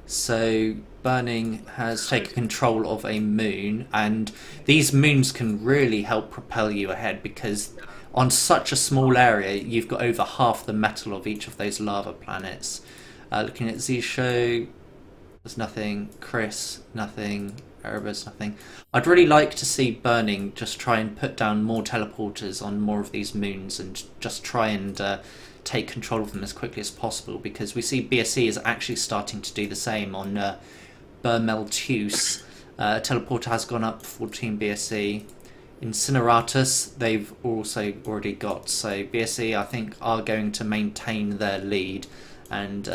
so Burning has taken control of a moon, and these moons can really help propel you ahead, because on such a small area you've got over half the metal of each of those lava planets. Looking at Zisho, there's nothing. Chris, nothing. Erebus, nothing. I'd really like to see Burning just try and put down more teleporters on more of these moons and just try and take control of them as quickly as possible, because we see BSE is actually starting to do the same on Bermelteus. Teleporter has gone up for Team BSE. Incineratus they've also already got, so BSE I think are going to maintain their lead and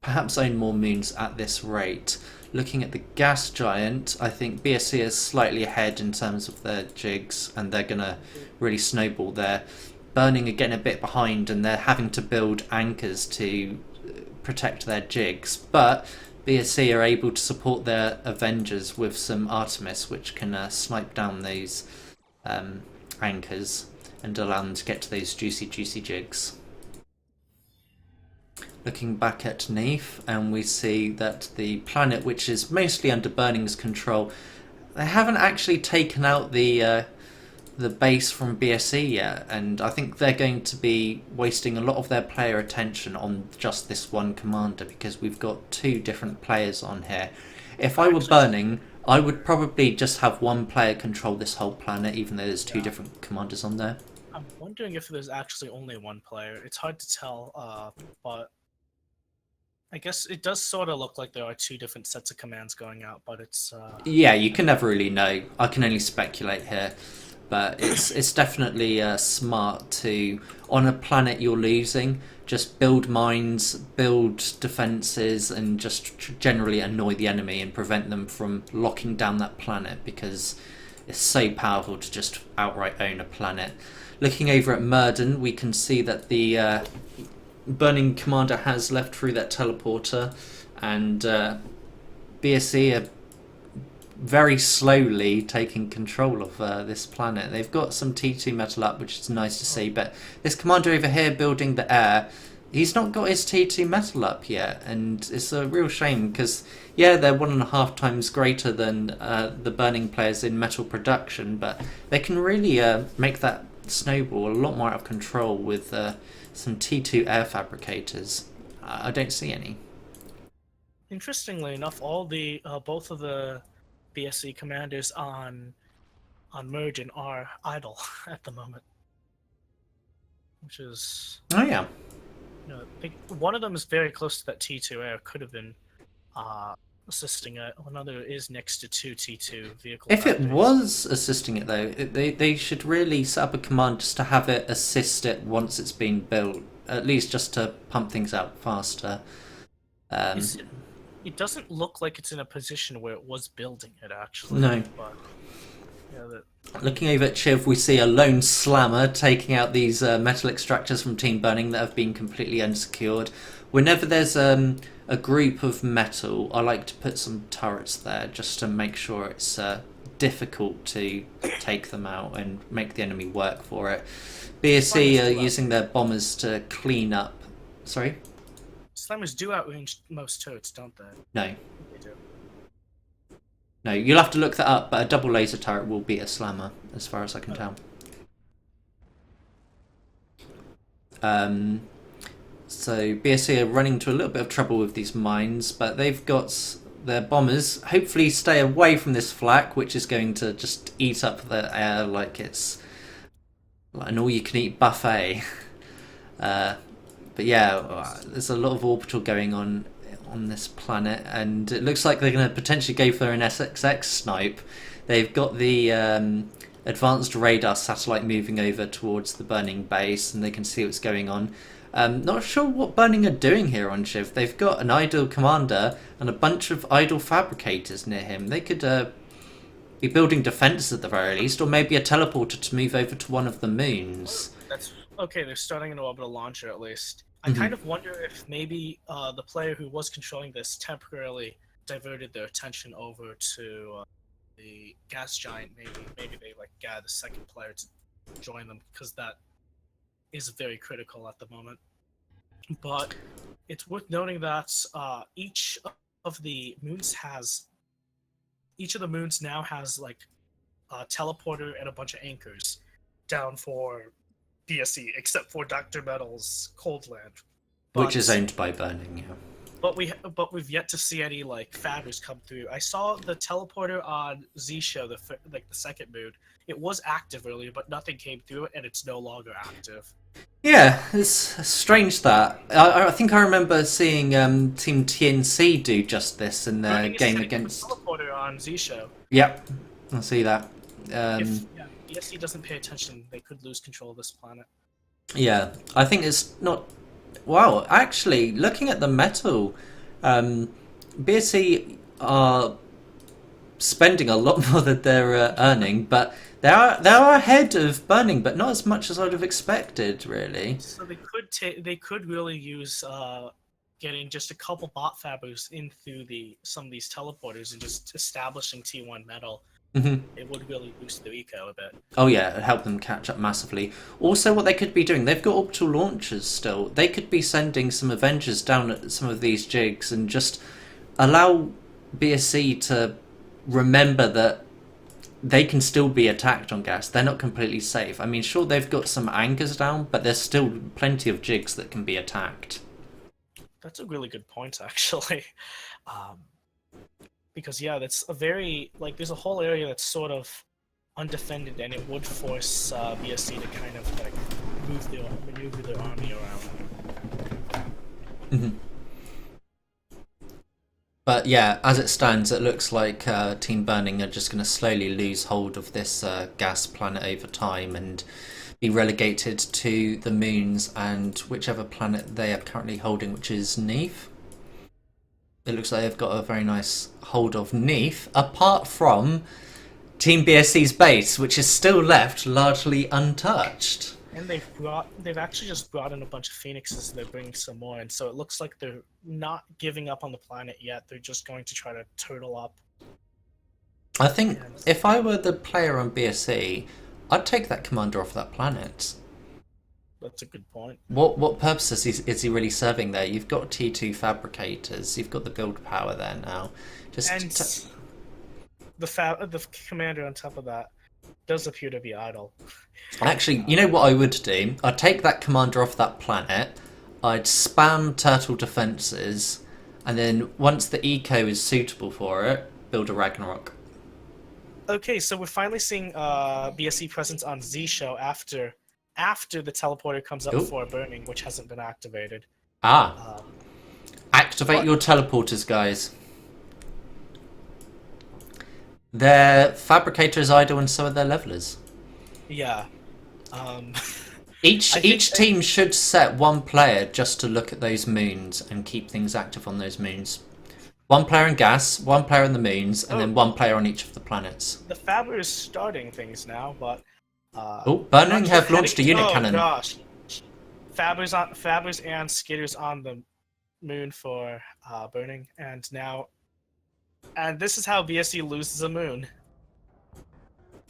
perhaps own more moons at this rate. Looking at the gas giant, I think BSE is slightly ahead in terms of their jigs, and they're going to really snowball there. Burning are getting a bit behind, and they're having to build anchors to protect their jigs, but BSE are able to support their Avengers with some Artemis, which can snipe down those anchors and allow them to get to those juicy jigs. Looking back at Neef, and we see that the planet, which is mostly under Burning's control, they haven't actually taken out the base from BSE yet, and I think they're going to be wasting a lot of their player attention on just this one commander, because we've got two different players on here. If I were Burning, I would probably just have one player control this whole planet, even though there's two different commanders on there. I'm wondering if there's actually only one player. It's hard to tell, but I guess it does sort of look like there are two different sets of commands going out, but it's... Yeah, you can never really know. I can only speculate here. But it's definitely smart to, on a planet you're losing, just build mines, build defences, and just generally annoy the enemy and prevent them from locking down that planet, because it's so powerful to just outright own a planet. Looking over at Murden, we can see that the Burning commander has left through that teleporter, and BSE are very slowly taking control of this planet. They've got some T2 metal up, which is nice to see, but this commander over here building the air, he's not got his T2 metal up yet, and it's a real shame, because yeah, they're 1.5 times greater than the Burning players in metal production, but they can really make that snowball a lot more out of control with some T2 air fabricators. I don't see any. Interestingly enough, all the both of the BSC commanders on Mergen are idle at the moment, which is, Oh yeah. you know, I think one of them is very close to that T2 air. Could have been assisting it. Another is next to two T2 vehicle. If it factories. was assisting it though, they should really set up a command just to have it assist it once it's been built, at least just to pump things out faster. It doesn't look like it's in a position where it was building it, actually. No. But, yeah, Looking over at Chiv, we see a lone slammer taking out these metal extractors from Team Burning that have been completely unsecured. Whenever there's a group of metal, I like to put some turrets there just to make sure it's difficult to take them out and make the enemy work for it. BSC are using their bombers to clean up. Sorry? Slammers do outrange most turrets, don't they? No. They do. No, you'll have to look that up, but a double laser turret will beat a slammer, as far as I can tell. So BSC are running into a little bit of trouble with these mines, but they've got their bombers. Hopefully stay away from this flak, which is going to just eat up the air like it's like an all-you-can-eat buffet. But yeah, there's a lot of orbital going on this planet, and it looks like they're going to potentially go for an SXX snipe. They've got the advanced radar satellite moving over towards the Burning base, and they can see what's going on. Not sure what Burning are doing here on Shiv. They've got an idle commander and a bunch of idle fabricators near him. They could be building defences at the very least, or maybe a teleporter to move over to one of the moons. That's okay. They're starting an orbital launcher at least. I kind of wonder if maybe the player who was controlling this temporarily diverted their attention over to the gas giant. Maybe they like got the second player to join them, because that is very critical at the moment. But it's worth noting that each of the moons now has like a teleporter and a bunch of anchors down for BSE, except for Dr. Metal's Coldland, Which is owned by Burning, yeah. But we've yet to see any like fabbers come through. I saw the teleporter on Z Show, the second moon. It was active earlier, but nothing came through it, and it's no longer active. Yeah, it's strange that. I think I remember seeing Team TNC do just this in their game against. Teleporter on Z Show. Yep, I see that. If BSC doesn't pay attention, they could lose control of this planet. Yeah, I think it's not. Wow, actually, looking at the metal, BSC are spending a lot more than they're earning, but they are ahead of Burning, but not as much as I'd have expected, really. So they could really use getting just a couple bot fabbers in through some of these teleporters and just establishing T1 metal. It would really boost their eco a bit. Oh yeah, it'd help them catch up massively. Also, what they could be doing, they've got orbital launchers still. They could be sending some Avengers down at some of these jigs and just allow BSC to remember that they can still be attacked on gas. They're not completely safe. I mean, sure, they've got some anchors down, but there's still plenty of jigs that can be attacked. That's a really good point, actually. Because yeah, that's a very there's a whole area that's sort of undefended, and it would force BSC to kind of like maneuver their army around. But yeah, as it stands, it looks like Team Burning are just going to slowly lose hold of this gas planet over time and be relegated to the moons and whichever planet they are currently holding, which is Neith. It looks like they've got a very nice hold of Neith, apart from Team BSC's base, which is still left largely untouched. And they've actually just brought in a bunch of phoenixes. They're bringing some more, and so it looks like they're not giving up on the planet yet. They're just going to try to turtle up. I think if I were the player on BSC, I'd take that commander off that planet. That's a good point. What purposes is he really serving there? You've got T2 fabricators. You've got the build power there now. The commander on top of that does appear to be idle. Actually, you know what I would do? I'd take that commander off that planet. I'd spam turtle defences, and then once the eco is suitable for it, build a Ragnarok. Okay, so we're finally seeing BSC presence on Z Show after the teleporter comes up Ooh. for burning, which hasn't been activated. Ah, activate what? your teleporters, guys. Their fabricator is idle and so are their levelers. Yeah. I Each think- team should set one player just to look at those moons and keep things active on those moons. One player in gas, one player in the moons, and then one player on each of the planets. The Fabber is starting things now, but Oh, Burning have launched a unit cannon. Oh gosh, Fabber's and Skitter's on the moon for burning, and this is how BSC loses a moon.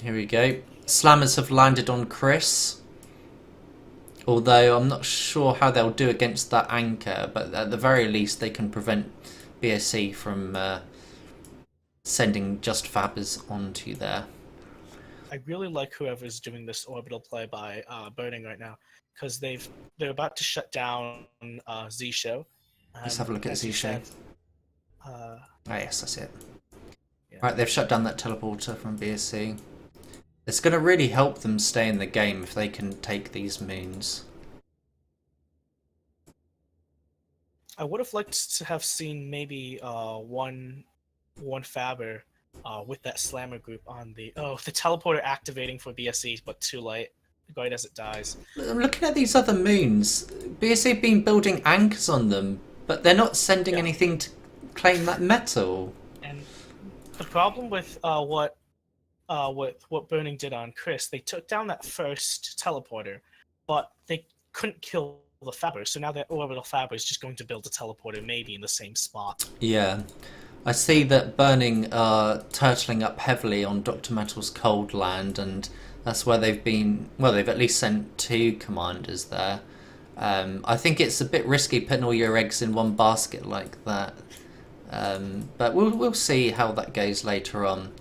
Here we go. Slammers have landed on Chris. Although I'm not sure how they'll do against that anchor, but at the very least they can prevent BSC from sending just Fabbers onto there. I really like whoever's doing this orbital play by burning right now, because they're about to shut down Z Show. Let's have a look at Z Show. Ah, yes, that's it. Yeah. Right, they've shut down that teleporter from BSC. It's going to really help them stay in the game if they can take these moons. I would have liked to have seen maybe one Fabber with that Slammer group on the teleporter activating for BSC, but too late. Right as it dies. I'm looking at these other moons. BSC have been building anchors on them, but they're not sending anything to claim that metal. And the problem with what Burning did on Chris, they took down that first teleporter, but they couldn't kill the Fabber. So now that orbital Fabber is just going to build a teleporter, maybe in the same spot. Yeah, I see that Burning are turtling up heavily on Dr. Metal's cold land, and that's where they've been. Well, they've at least sent 2 commanders there. I think it's a bit risky putting all your eggs in one basket like that. But we'll see how that goes later on.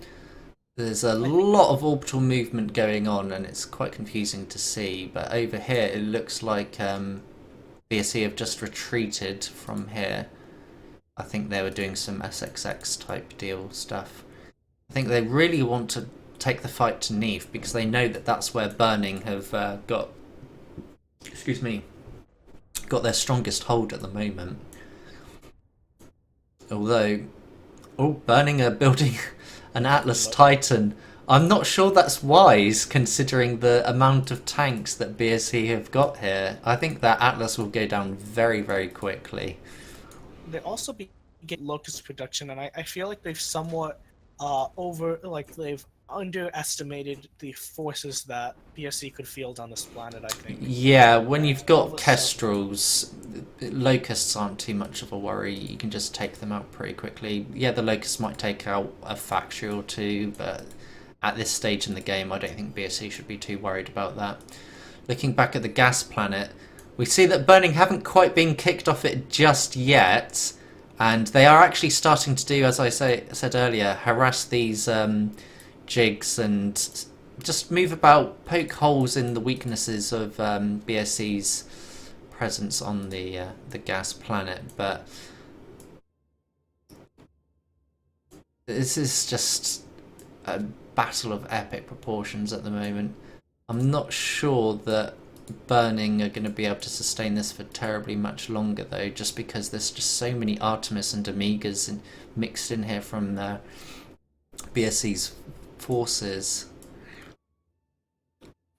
There's a lot of orbital movement going on, and it's quite confusing to see. But over here, it looks like BSC have just retreated from here. I think they were doing some SXX type deal stuff. I think they really want to take the fight to Neath because they know that that's where Burning have got their strongest hold at the moment. Although, Burning are building an Atlas Titan. I'm not sure that's wise considering the amount of tanks that BSC have got here. I think that Atlas will go down very, very quickly. They also get Locust production, and I feel like they've somewhat they've underestimated the forces that BSC could field on this planet, I think. Yeah, when you've got Kestrels, Locusts aren't too much of a worry. You can just take them out pretty quickly. Yeah, the Locusts might take out a factory or 2, but at this stage in the game, I don't think BSC should be too worried about that. Looking back at the gas planet, we see that Burning haven't quite been kicked off it just yet, and they are actually starting to do, as I said earlier, harass these jigs and just move about, poke holes in the weaknesses of BSC's presence on the gas planet. But this is just a battle of epic proportions at the moment. I'm not sure that Burning are going to be able to sustain this for terribly much longer, though, just because there's just so many Artemis and Amigas mixed in here from BSC's forces.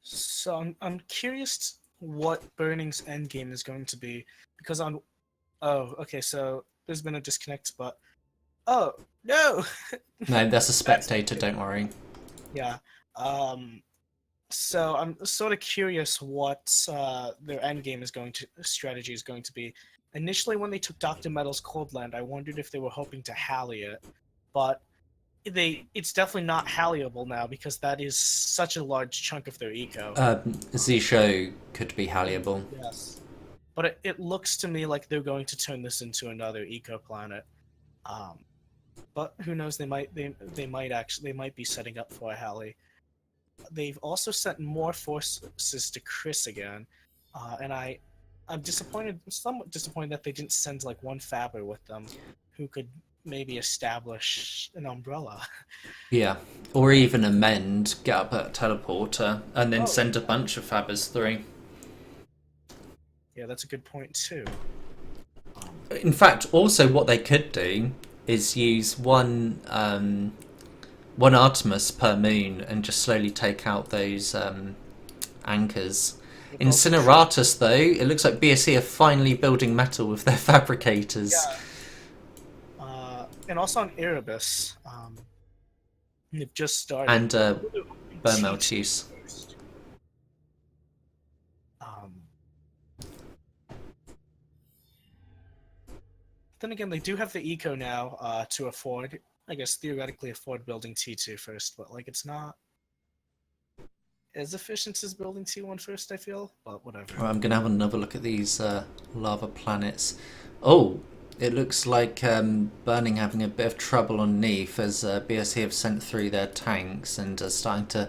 So I'm curious what Burning's endgame is going to be, because so there's been a disconnect, but oh no. No, that's a spectator, don't worry. Yeah. So I'm sort of curious what their endgame strategy is going to be. Initially, when they took Dr. Metal's Cold Land, I wondered if they were hoping to Halley it, but it's definitely not Halliable now because that is such a large chunk of their eco. Z-Show could be Halliable. Yes, but it looks to me like they're going to turn this into another eco planet. But who knows? They might be setting up for a Halley. They've also sent more forces to Chris again, and I'm somewhat disappointed that they didn't send like one fabber with them, who could maybe establish an umbrella. Yeah, or even amend, get up a teleporter, and then Oh, send a bunch of fabbers through. Yeah, that's a good point too. In fact, also what they could do is use one Artemis per moon and just slowly take out those anchors. Incineratus, though, it looks like BSC are finally building metal with their fabricators. Yeah. And also on Erebus, they've just started. And T2 Bermeltius. first. Then again, they do have the eco now to afford, I guess, theoretically afford building T2 first, but like it's not as efficient as building T1 first, I feel, but whatever. Right, I'm going to have another look at these lava planets. Oh, it looks like Burning having a bit of trouble on Neath as BSC have sent through their tanks and are starting to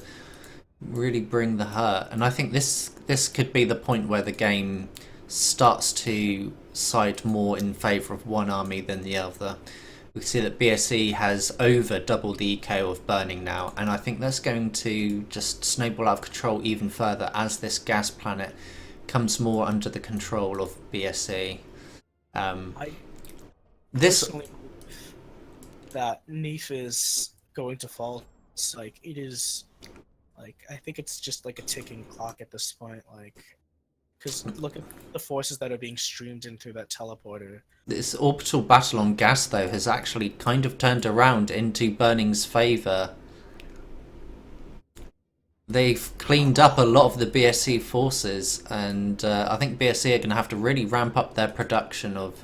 really bring the hurt. And I think this could be the point where the game starts to side more in favour of one army than the other. We see that BSE has over double the eco of Burning now, and I think that's going to just snowball out of control even further as this gas planet comes more under the control of BSE. This Personally believe that Neath is going to fall. It's like it is, like I think it's just like a ticking clock at this point. Like, because look at the forces that are being streamed into that teleporter. This orbital battle on gas, though, has actually kind of turned around into Burning's favour. They've cleaned up a lot of the BSC forces, and I think BSC are going to have to really ramp up their production of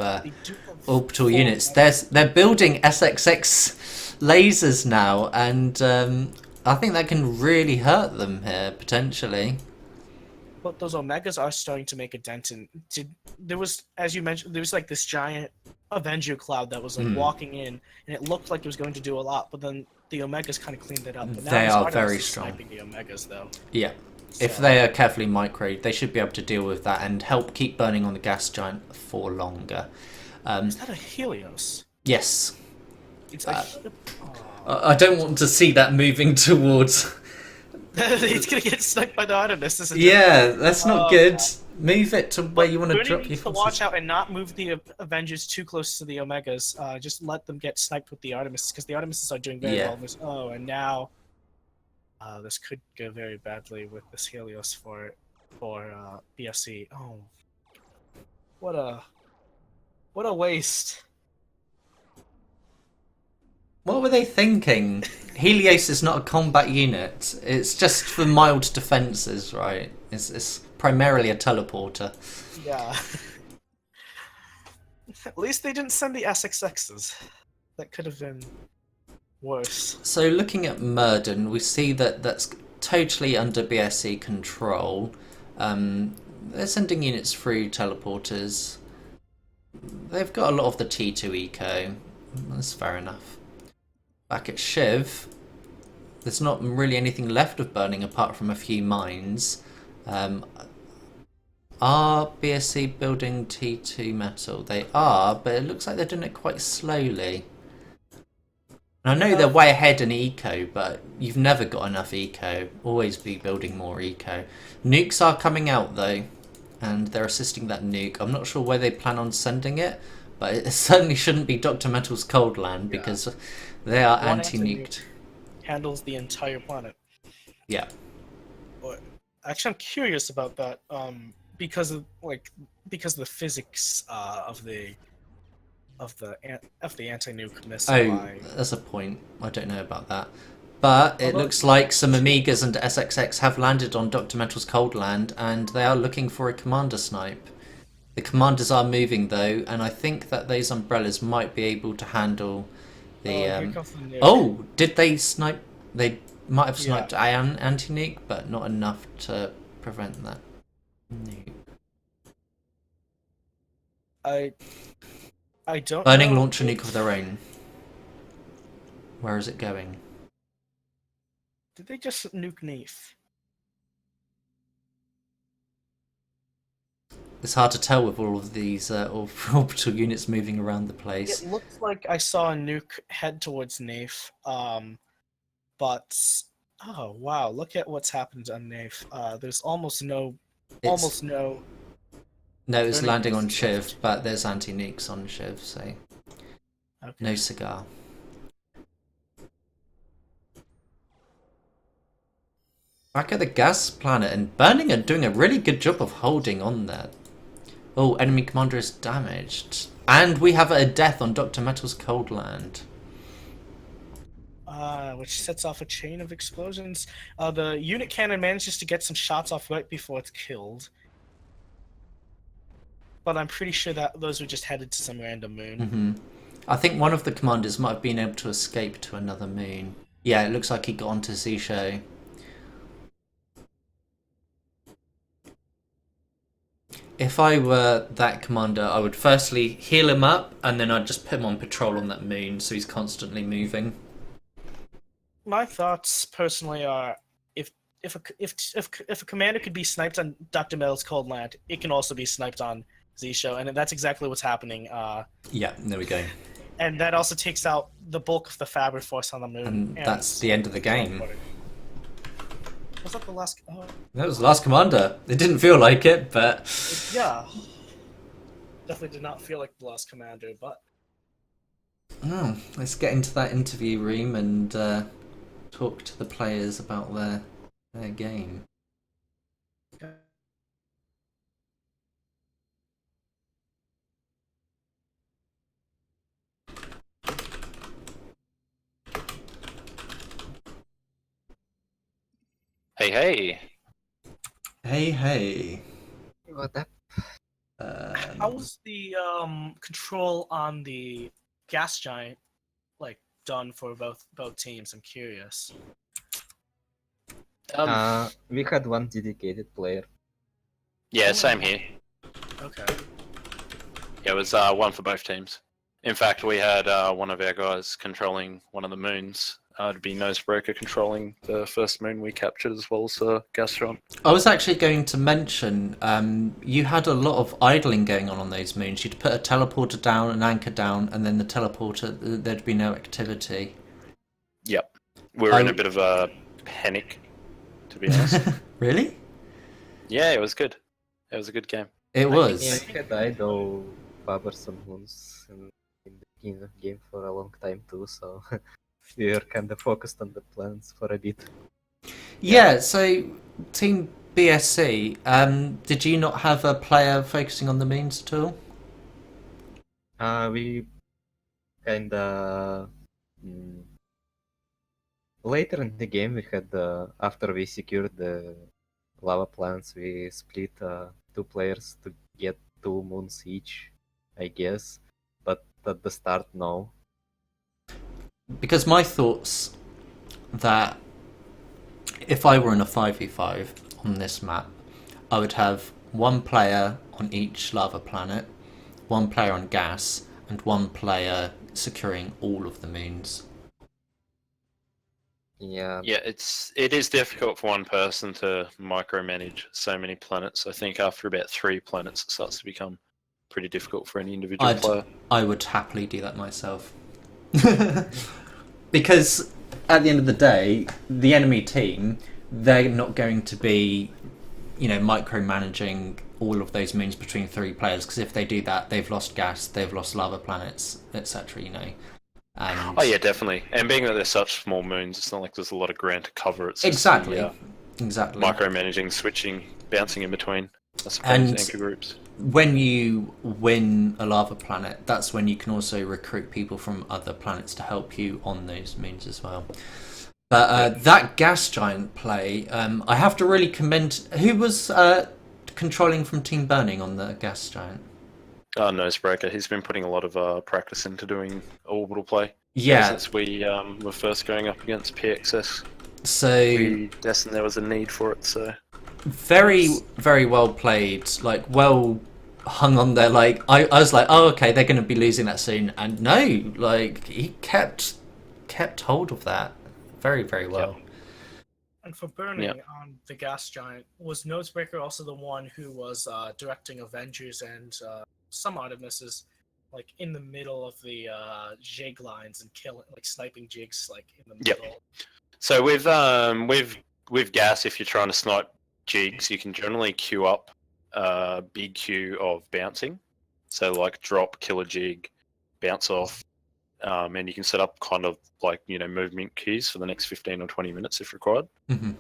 orbital units. They're building SXX lasers now, and I think that can really hurt them here, potentially. But those Omegas are starting to make a dent in. There was, as you mentioned, there was like this giant Avenger cloud that was like walking in, and it looked like it was going to do a lot, but then the Omegas kind of cleaned it up. But now They these are Artemis very is strong. sniping the Omegas, though. Yeah. So, If they are carefully microed, they should be able to deal with that and help keep burning on the gas giant for longer. is that a Helios? Yes. It's like I don't want to see that moving towards... it's gonna get sniped by the Artemis. Isn't it? Yeah, that's not good. Move it to where you want to Really drop need your to forces. watch out and not move the Avengers too close to the Omegas. Just let them get sniped with the Artemis, because the Artemises are doing very well. And now this could go very badly with this Helios for BSC. Oh, what a waste. What were they thinking? Helios is not a combat unit. It's just for mild defences, right? It's primarily a teleporter. Yeah. At least they didn't send the SXXs. That could have been worse. So looking at Murden, we see that that's totally under BSC control. They're sending units through teleporters. They've got a lot of the T2 eco. That's fair enough. Back at Shiv, there's not really anything left of Burning apart from a few mines. Are BSC building T2 metal? They are, but it looks like they're doing it quite slowly. And I know they're way ahead in eco, but you've never got enough eco. Always be building more eco. Nukes are coming out though, and they're assisting that nuke. I'm not sure where they plan on sending it, but it certainly shouldn't be Dr. Metal's Cold Land because they are anti-nuked. Handles the entire planet. Yeah. Actually, I'm curious about that. Because of the physics of the anti-nuke missile. Oh, that's a point. I don't know about that. But it looks like some Amigas and SXX have landed on Dr. Metal's Cold Land, and they are looking for a commander snipe. The commanders are moving though, and I think that those umbrellas might be able to handle the. Here comes the nuke. Oh, did they snipe? They might have sniped anti-nuke, but not enough to prevent that nuke. I don't. Burning know. launch a nuke of their own. Where is it going? Did they just nuke Neath? It's hard to tell with all of these orbital units moving around the place. It looks like I saw a nuke head towards Nafe, but oh wow, look at what's happened on Nafe. There's almost no. No, it's Burning landing on missiles Shiv, left. but there's anti-nukes on Shiv, so Okay. no cigar. Back at the gas planet, and Burning are doing a really good job of holding on there. Oh, enemy commander is damaged. And we have a death on Dr. Metal's Cold Land. Which sets off a chain of explosions. The unit cannon manages to get some shots off right before it's killed. But I'm pretty sure that those were just headed to some random moon. I think one of the commanders might have been able to escape to another moon. Yeah, it looks like he got onto Zisho. If I were that commander, I would firstly heal him up, and then I'd just put him on patrol on that moon, so he's constantly moving. My thoughts personally are, if a commander could be sniped on Dr. Metal's Cold Land, it can also be sniped on Zisho, and that's exactly what's happening. Yeah, there we go. And that also takes out the bulk of the Fabric Force on the moon. And that's the end of the game. Was that the last? That was the last commander. It didn't feel like it, but... Yeah. Definitely did not feel like the last commander, but... let's get into that interview room and talk to the players about their game. Hey, hey. Hey. What up? How's the control on the gas giant done for both teams? I'm curious. We had one dedicated player. Yeah, same here. Okay. Yeah, it was one for both teams. In fact, we had one of our guys controlling one of the moons. It'd be Nosebreaker controlling the first moon we captured, as well as Gastron. I was actually going to mention, you had a lot of idling going on those moons. You'd put a teleporter down, an anchor down, and then the teleporter, there'd be no activity. Yep. We were in a bit of a panic, to be honest. Really? Yeah, it was good. It was a good game. It was. Yeah, we had idle Fabers and Moons in the game for a long time too, so we were kind of focused on the plans for a bit. Yeah, so Team BSC, did you not have a player focusing on the moons at all? We kinda... Later in the game we had, after we secured the lava plants, we split 2 players to get 2 moons each, I guess. But at the start, no. Because my thoughts that if I were in a 5v5 on this map, I would have 1 player on each lava planet, 1 player on gas, and 1 player securing all of the moons. Yeah. Yeah, it is difficult for one person to micromanage so many planets. I think after about 3 planets, it starts to become pretty difficult for any individual player. I would happily do that myself. Because at the end of the day, the enemy team, they're not going to be, micromanaging all of those moons between 3 players, because if they do that, they've lost gas, they've lost lava planets, etc. And... Oh yeah, definitely. And being that they're such small moons, it's not like there's a lot of ground to cover. It's exactly. Just micromanaging, switching, bouncing in between. I suppose, and anchor groups. When you win a lava planet, that's when you can also recruit people from other planets to help you on those moons as well. But that gas giant play, I have to really commend... Who was controlling from Team Burning on the gas giant? Nosebreaker. He's been putting a lot of practice into doing orbital play. Yeah. Since we were first going up against PXS. So... We guessed there was a need for it, so... Very, very well played. Well hung on there. I was like, oh, okay, they're going to be losing that soon. And no, he kept hold of that very, very well. And for burning on the gas giant, was Nosebreaker also the one who was directing Avengers and some Artemises, like in the middle of the jig lines and killing, like sniping jigs, like in the Yep. middle? So with gas, if you're trying to snipe jigs, you can generally queue up a big queue of bouncing. So like drop, kill a jig, bounce off, and you can set up kind of like movement queues for the next 15 or 20 minutes if required. Hmm.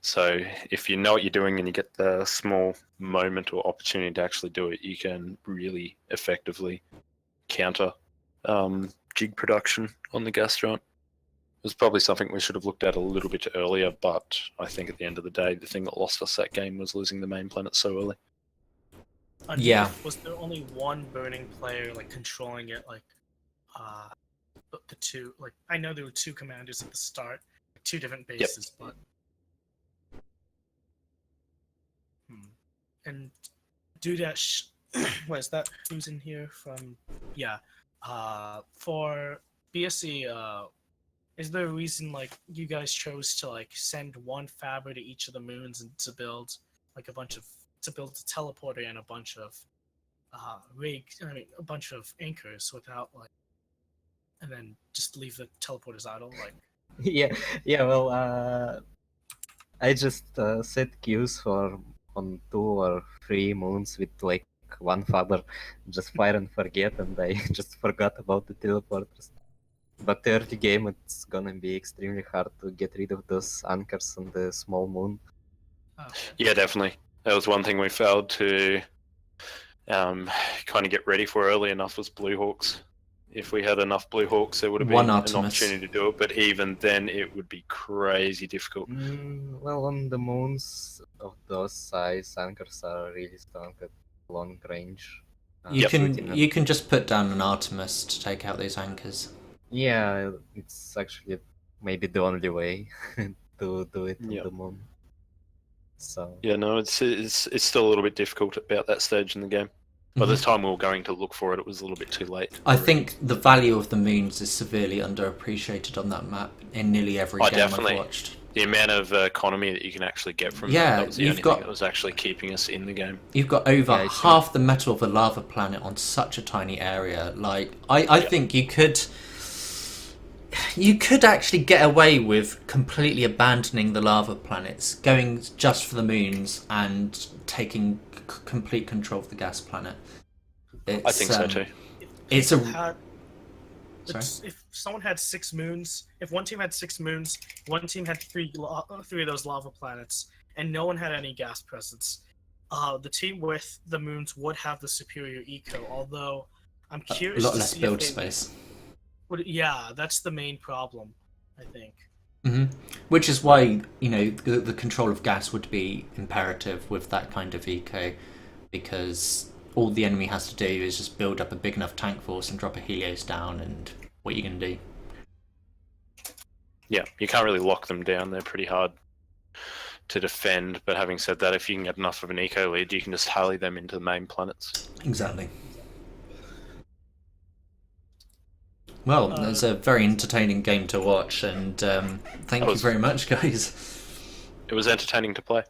So if you know what you're doing and you get the small moment or opportunity to actually do it, you can really effectively counter jig production on the gas giant. It was probably something we should have looked at a little bit earlier, but I think at the end of the day, the thing that lost us that game was losing the main planet so early. Yeah. Was there only one burning player like controlling it? Like, the two. Like, I know there were two commanders at the start, two different bases, but. And Dudesh, what is that? Who's in here from? Yeah. For BSC, is there a reason like you guys chose to like send one fabber to each of the moons and to build like a teleporter and a bunch of a bunch of anchors without like, and then just leave the teleporters idle like? Yeah. Well, I just set queues for on 2 or 3 moons with like one father, just fire and forget, and I just forgot about the teleporters. But the early game, it's gonna be extremely hard to get rid of those anchors on the small moon. Okay. Yeah, definitely. That was one thing we failed to kind of get ready for early enough was Blue Hawks. If we had enough Blue Hawks, there would have One been an Artemis. opportunity to do it, but even then it would be crazy difficult. Well, on the moons of those size, anchors are really strong at long range. You shooting can at- you can just put down an Artemis to take out those anchors. Yeah, it's actually maybe the only way to do it on Yep. the moon. So Yeah, no, it's still a little bit difficult about that stage in the game. By the time we were going to look for it, it was a little bit too late. I think the value of the moons is severely underappreciated on that map in nearly every game definitely. I've watched. The amount of economy that you can actually get from that was the you've only got thing that was actually keeping us in the game. you've got over Yeah, it's half the metal of a lava planet on such a tiny area. Like I think you could actually get away with completely abandoning the lava planets, going just for the moons, and taking complete control of the gas planet. I think so too. It's If someone had 6 moons, if one team had 6 moons, one team had three of those lava planets, and no one had any gas presence, the team with the moons would have the superior eco. Although I'm a curious lot to less see build if they space. yeah, that's the main problem, I think. Which is why the control of gas would be imperative with that kind of eco, because all the enemy has to do is just build up a big enough tank force and drop a Helios down, and what are you going to do? Yeah, you can't really lock them down. They're pretty hard to defend. But having said that, if you can get enough of an eco lead, you can just harley them into the main planets. Exactly. Well, it's a very entertaining game to watch, and thank you very much, guys. It was entertaining to play.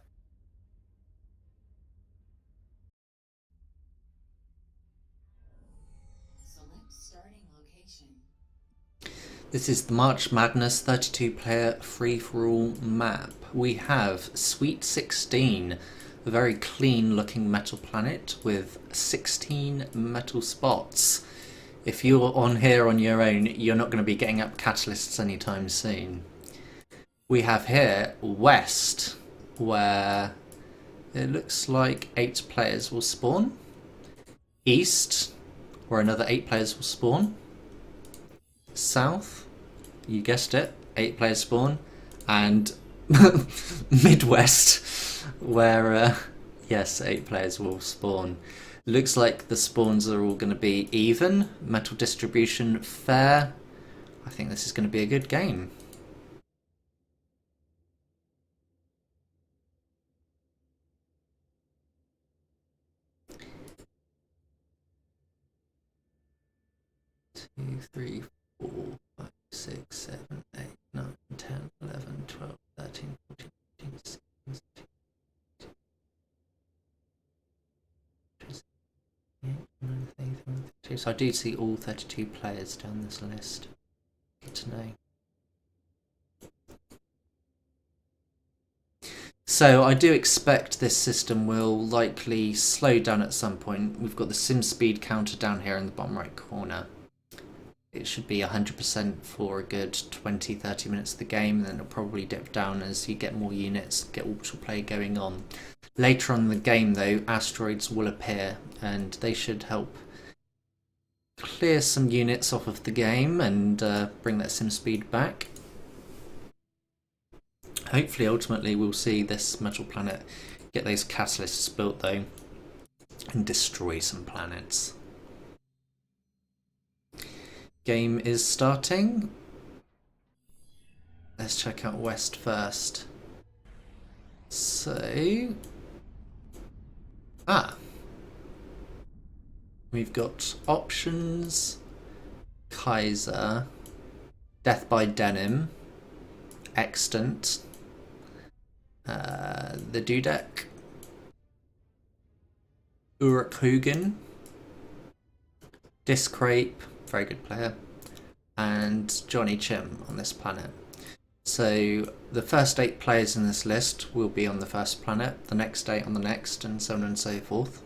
This is the March Madness 32-player free-for-all map. We have Sweet 16, a very clean-looking metal planet with 16 metal spots. If you're on here on your own, you're not going to be getting up catalysts anytime soon. We have here West, where it looks like 8 players will spawn. East, where another 8 players will spawn. South, you guessed it, 8 players spawn. And Midwest, where yes, 8 players will spawn. Looks like the spawns are all going to be even. Metal distribution fair. I think this is going to be a good game. Two, 3, 4, 5, 6, 7, 8, 9, 10, 11, 12, 13, So I do see all 32 players down this list. Good to know. So I do expect this system will likely slow down at some point. We've got the sim speed counter down here in the bottom right corner. It should be 100% for a good 20-30 minutes of the game, and then it'll probably dip down as you get more units, get orbital play going on. Later on in the game though, asteroids will appear and they should help clear some units off of the game and bring that sim speed back. Hopefully, ultimately, we'll see this metal planet get those catalysts built, though, and destroy some planets. Game is starting. Let's check out West first. So... we've got options, Kaiser, Death by Denim, Extant, the Dudek, Uruk Hugen, Discrape, very good player, and Johnny Chim on this planet. So the first 8 players in this list will be on the first planet, the next 8 on the next, and so on and so forth.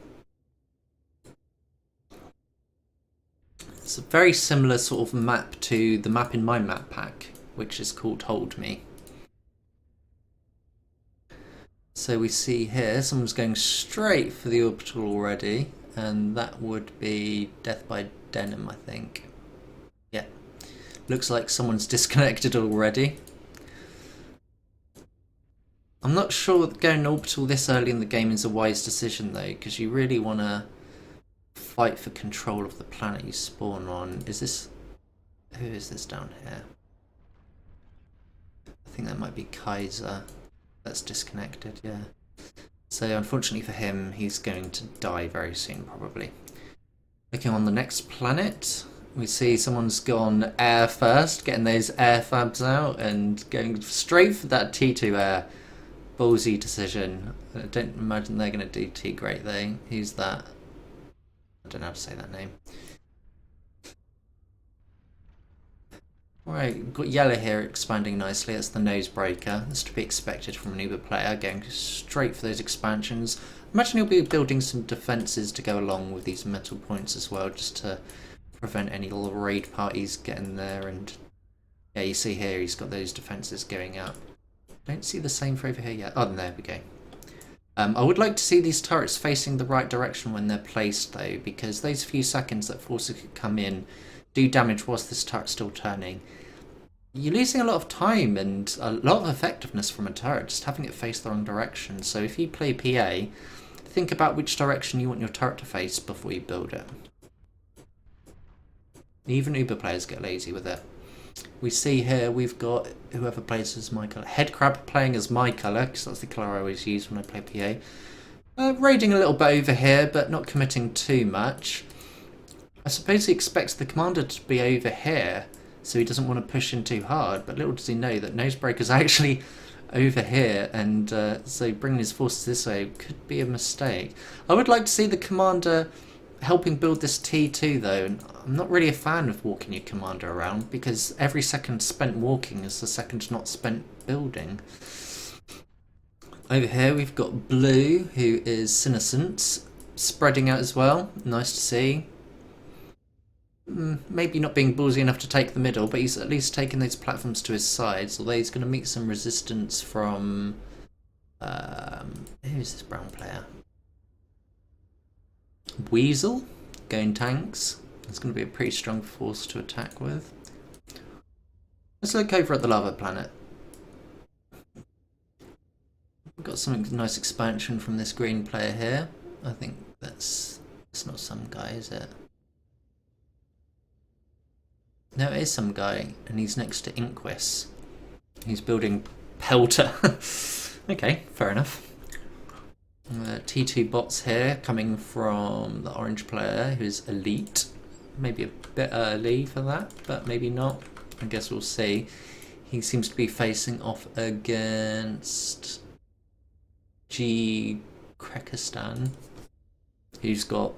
It's a very similar sort of map to the map in my map pack, which is called Hold Me. So we see here someone's going straight for the orbital already, and that would be Death by Denim, I think. Yeah, looks like someone's disconnected already. I'm not sure that going orbital this early in the game is a wise decision though, because you really want to fight for control of the planet you spawn on. Is this... who is this down here? I think that might be Kaiser. That's disconnected, yeah. So unfortunately for him, he's going to die very soon, probably. Looking on the next planet, we see someone's gone air first, getting those air fabs out and going straight for that T2 air. Ballsy decision. I don't imagine they're going to do too great though. Who's that? I don't know how to say that name. Right, we've got yellow here expanding nicely. That's the nose breaker. That's to be expected from an Uber player, going straight for those expansions. Imagine he'll be building some defences to go along with these metal points as well, just to prevent any little raid parties getting there. And yeah, you see here he's got those defences going up. Don't see the same for over here yet. Oh, there we go. I would like to see these turrets facing the right direction when they're placed though, because those few seconds that forces could come in do damage whilst this turret's still turning. You're losing a lot of time and a lot of effectiveness from a turret, just having it face the wrong direction. So if you play PA, think about which direction you want your turret to face before you build it. Even Uber players get lazy with it. We see here we've got whoever plays as my colour. Headcrab playing as my colour, because that's the colour I always use when I play PA. Raiding a little bit over here, but not committing too much. I suppose he expects the commander to be over here, so he doesn't want to push in too hard, but little does he know that Nosebreaker's actually over here, and so bringing his forces this way could be a mistake. I would like to see the commander helping build this T2 though, and I'm not really a fan of walking your commander around, because every second spent walking is a second not spent building. Over here we've got Blue, who is Senescence, spreading out as well, nice to see. Maybe not being ballsy enough to take the middle, but he's at least taking those platforms to his sides, although he's going to meet some resistance from... who's this brown player? Weasel, going tanks. It's going to be a pretty strong force to attack with. Let's look over at the lava planet. We've got some nice expansion from this green player here. I think that's not some guy, is it? No, it is some guy, and he's next to Inquis. He's building Pelter. Okay, fair enough. T2 bots here, coming from the orange player, who's elite. Maybe a bit early for that, but maybe not. I guess we'll see. He seems to be facing off against G. Krekistan, who's got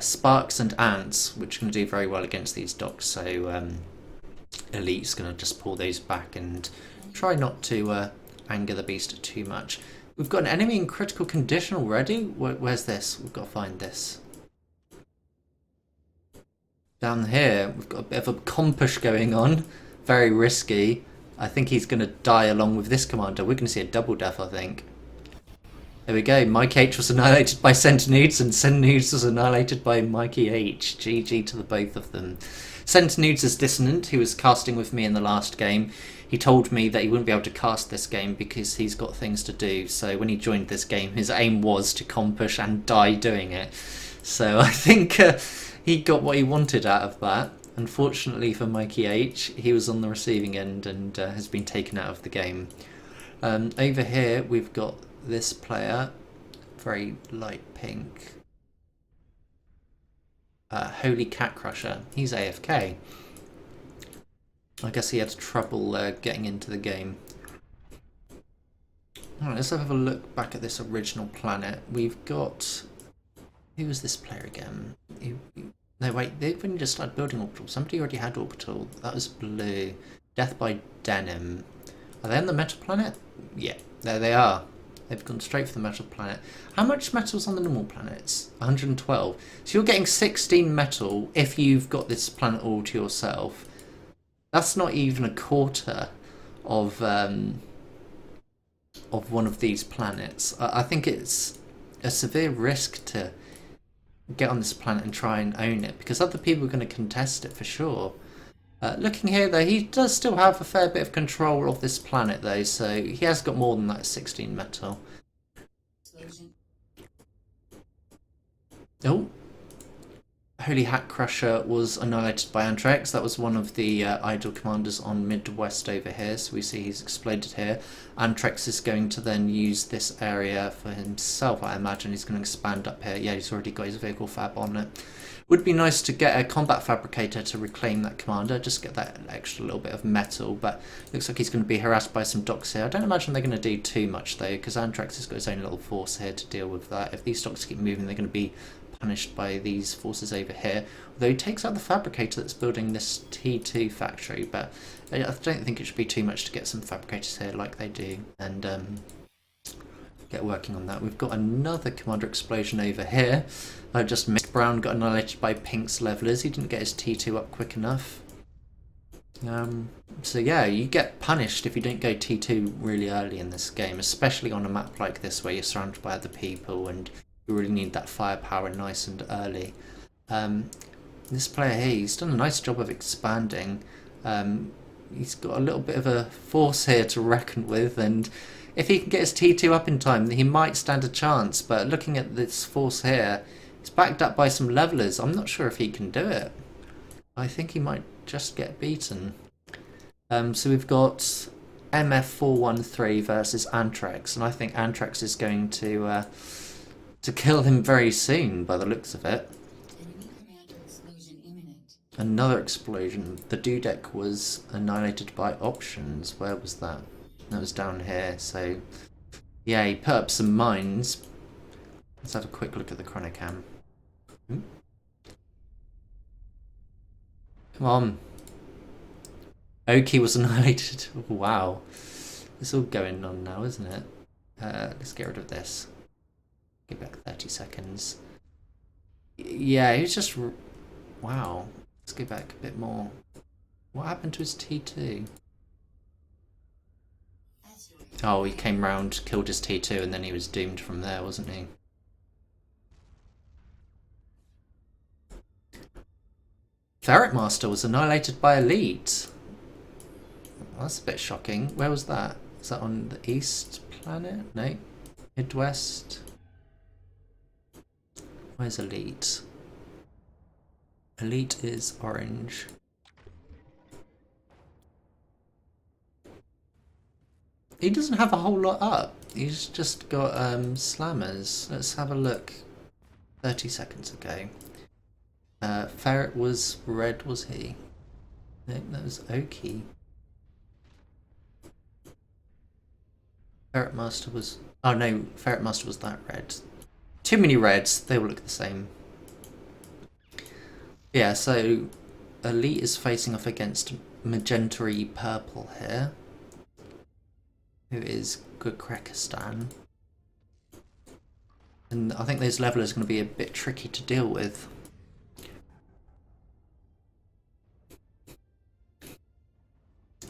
Sparks and Ants, which are going to do very well against these docks. So Elite's going to just pull those back and try not to anger the beast too much. We've got an enemy in critical condition already. Where's this? We've got to find this. Down here, we've got a bit of a compush going on. Very risky. I think he's going to die along with this commander. We're going to see a double death, I think. There we go. Mikey H was annihilated by Centinudes, and Centinudes was annihilated by Mikey H. GG to the both of them. Centinudes is Dissonant, who was casting with me in the last game. He told me that he wouldn't be able to cast this game because he's got things to do. So when he joined this game, his aim was to compush and die doing it. So I think he got what he wanted out of that. Unfortunately for Mikey H, he was on the receiving end and has been taken out of the game. Over here, we've got this player, very light pink. Holy Cat Crusher. He's AFK. I guess he had trouble getting into the game. Alright, let's have a look back at this original planet. We've got... Who was this player again? No, wait, they've only just started building Orbital. Somebody already had Orbital. That was blue. Death by Denim. Are they on the metal planet? Yeah, there they are. They've gone straight for the metal planet. How much metal's on the normal planets? 112. So you're getting 16 metal if you've got this planet all to yourself. That's not even a quarter of one of these planets. I think it's a severe risk to get on this planet and try and own it, because other people are going to contest it for sure. Looking here though, he does still have a fair bit of control of this planet though, so he has got more than that 16 metal. Oh, Holy Hat Crusher was annihilated by Antrex. That was one of the idle commanders on Midwest over here, so we see he's exploded here. Antrex is going to then use this area for himself, I imagine. He's going to expand up here. Yeah, he's already got his vehicle fab on it. Would be nice to get a combat fabricator to reclaim that commander, just get that extra little bit of metal, but looks like he's going to be harassed by some docks here. I don't imagine they're going to do too much though, because Antrex has got his own little force here to deal with that. If these docks keep moving, they're going to be punished by these forces over here. Although he takes out the fabricator that's building this T2 factory, but I don't think it should be too much to get some fabricators here like they do, and get working on that. We've got another commander explosion over here. I just missed. Brown got annihilated by Pink's levelers. He didn't get his T2 up quick enough. So yeah, you get punished if you don't go T2 really early in this game, especially on a map like this where you're surrounded by other people and you really need that firepower nice and early. This player here, he's done a nice job of expanding. He's got a little bit of a force here to reckon with, and if he can get his T2 up in time, he might stand a chance. But looking at this force here, it's backed up by some levelers. I'm not sure if he can do it. I think he might just get beaten. So we've got MF413 versus Antrex, and I think Antrex is going to kill him very soon by the looks of it. Another explosion. The Dudek was annihilated by options. Where was that? That was down here. So yeah, he put up some mines. Let's have a quick look at the chronocam. Come on. Oki was annihilated. Wow. It's all going on now, isn't it? Let's get rid of this. Give back 30 seconds. Yeah, he was just... Wow. Let's go back a bit more. What happened to his T2? Oh, he came round, killed his T2, and then he was doomed from there, wasn't he? Ferret Master was annihilated by Elite. Well, that's a bit shocking. Where was that? Is that on the East planet? No. Midwest. Where's Elite? Elite is orange. He doesn't have a whole lot up. He's just got slammers. Let's have a look. 30 seconds ago. Ferret was red, was he? No, that was Oki. Ferret Master was... Oh no, Ferret Master was that red. Too many reds, they all look the same. Yeah, so Elite is facing off against Magentary Purple here, who is Gurkrekistan. And I think those levelers are going to be a bit tricky to deal with.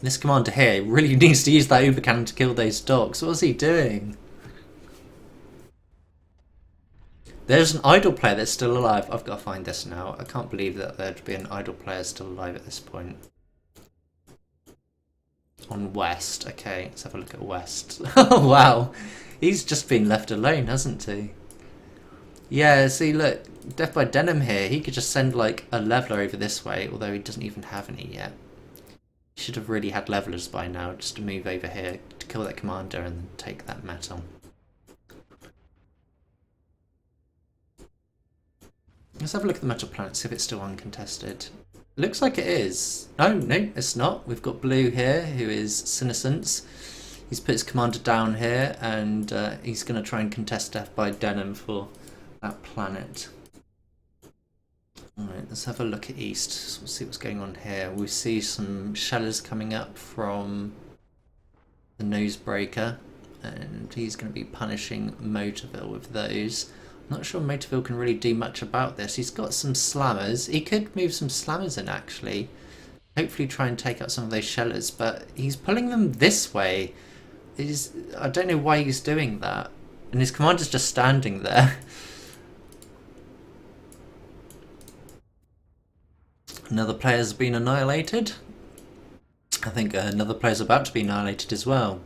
This commander here really needs to use that Uber cannon to kill those dogs. What's he doing? There's an idle player that's still alive. I've got to find this now. I can't believe that there'd be an idle player still alive at this point. On West. Okay, let's have a look at West. Oh, wow. He's just been left alone, hasn't he? Yeah, see, look. Death by Denim here. He could just send, like, a leveler over this way, although he doesn't even have any yet. He should have really had levelers by now, just to move over here to kill that commander and then take that metal. Let's have a look at the metal planet, see if it's still uncontested. Looks like it is. Oh, no, it's not. We've got Blue here, who is Senescence. He's put his commander down here, and he's going to try and contest Death by Denim for that planet. Alright, let's have a look at East. So we'll see what's going on here. We see some shellers coming up from the Nosebreaker, and he's going to be punishing Motorville with those. Not sure Motorville can really do much about this. He's got some slammers. He could move some slammers in, actually. Hopefully try and take out some of those shellers, but he's pulling them this way. I don't know why he's doing that. And his commander's just standing there. Another player's been annihilated. I think another player's about to be annihilated as well.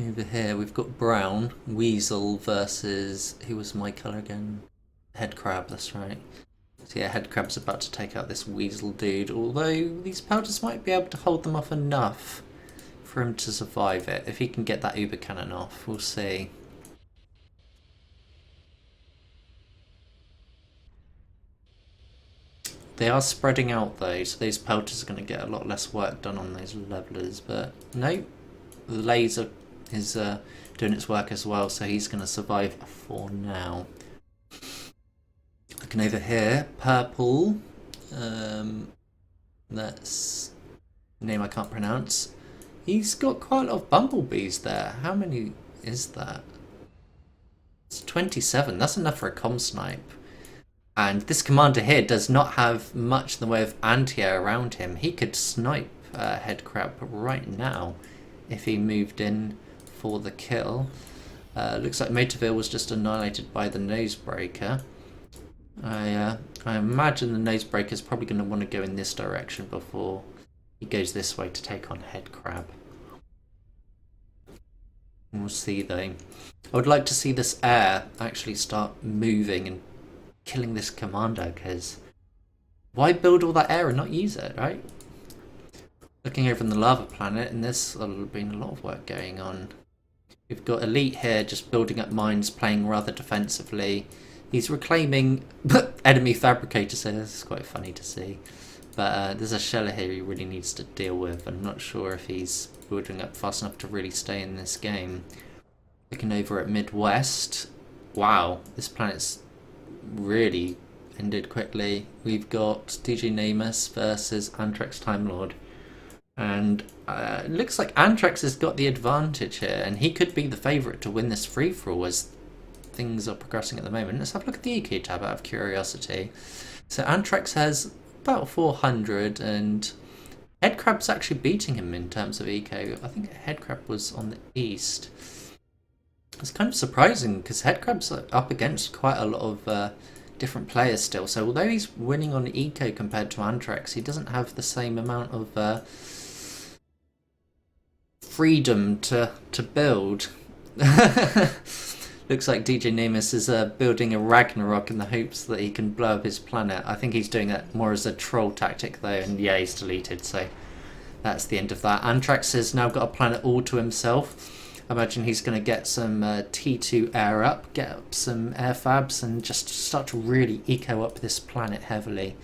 Over here we've got Brown, Weasel versus, who was my colour again? Headcrab, that's right. So yeah, Headcrab's about to take out this Weasel dude, although these powders might be able to hold them off enough for him to survive it. If he can get that Uber cannon off, we'll see. They are spreading out though, so those pelters are going to get a lot less work done on those levelers, but no, the laser is doing its work as well, so he's going to survive for now. Looking over here, Purple, that's a name I can't pronounce. He's got quite a lot of bumblebees there. How many is that? It's 27, that's enough for a comm snipe. And this commander here does not have much in the way of anti-air around him. He could snipe Headcrab right now if he moved in for the kill. Looks like Motorville was just annihilated by the Nosebreaker. I imagine the Nosebreaker is probably going to want to go in this direction before he goes this way to take on Headcrab. We'll see though. I would like to see this air actually start moving and killing this commander, because why build all that air and not use it, right? Looking over on the lava planet, and there's been a lot of work going on. We've got Elite here just building up mines, playing rather defensively. He's reclaiming enemy fabricator, so this is quite funny to see. But there's a sheller here he really needs to deal with. I'm not sure if he's building up fast enough to really stay in this game. Looking over at Midwest. Wow, this planet's really ended quickly. We've got DJ Namus versus Antrax Time Lord, and it looks like Antrax has got the advantage here, and he could be the favourite to win this free-for-all as things are progressing at the moment. Let's have a look at the EQ tab out of curiosity. So Antrax has about 400, and Headcrab's actually beating him in terms of eco. I think Headcrab was on the east. It's kind of surprising because Headcrab's up against quite a lot of different players still. So although he's winning on eco compared to Antrax, he doesn't have the same amount of freedom to build. Looks like DJ Namus is building a Ragnarok in the hopes that he can blow up his planet. I think he's doing that more as a troll tactic though, and yeah, he's deleted, so that's the end of that. Antrax has now got a planet all to himself. I imagine he's going to get some T2 air up, get up some air fabs, and just start to really eco up this planet heavily.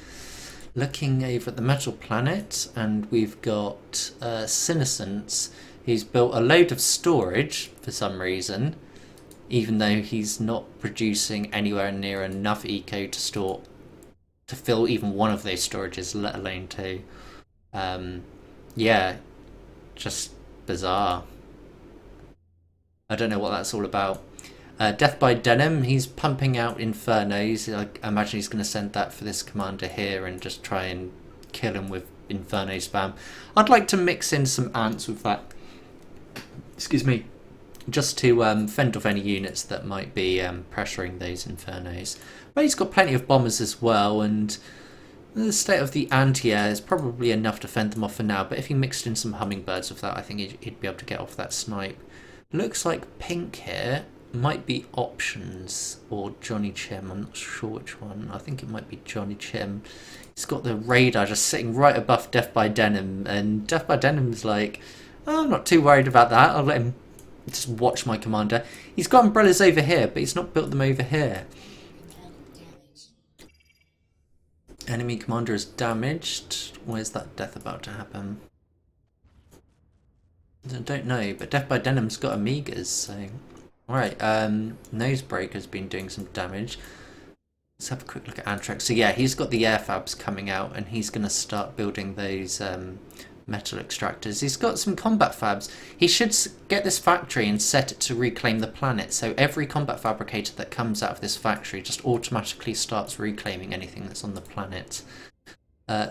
Looking over at the metal planet, and we've got Senescence. He's built a load of storage for some reason, even though he's not producing anywhere near enough eco to store to fill even one of those storages, let alone two. Yeah, just bizarre. I don't know what that's all about. Death by Denim, he's pumping out Infernos. I imagine he's going to send that for this commander here and just try and kill him with Inferno spam. I'd like to mix in some Ants with that. Excuse me. Just to fend off any units that might be pressuring those Infernos. But he's got plenty of bombers as well, and the state of the anti-air is probably enough to fend them off for now, but if he mixed in some hummingbirds with that, I think he'd be able to get off that snipe. Looks like pink here might be Options or Johnny Chim. I'm not sure which one. I think it might be Johnny Chim. He's got the radar just sitting right above Death by Denim, and Death by Denim's like, oh, I'm not too worried about that. I'll let him just watch my commander. He's got umbrellas over here, but he's not built them over here. Enemy commander is damaged. Where's that death about to happen? I don't know, but Death by Denim's got Amigas, so... Alright, Nosebreaker's been doing some damage. Let's have a quick look at Antrax. So yeah, he's got the air fabs coming out, and he's going to start building those metal extractors. He's got some combat fabs. He should get this factory and set it to reclaim the planet, so every combat fabricator that comes out of this factory just automatically starts reclaiming anything that's on the planet.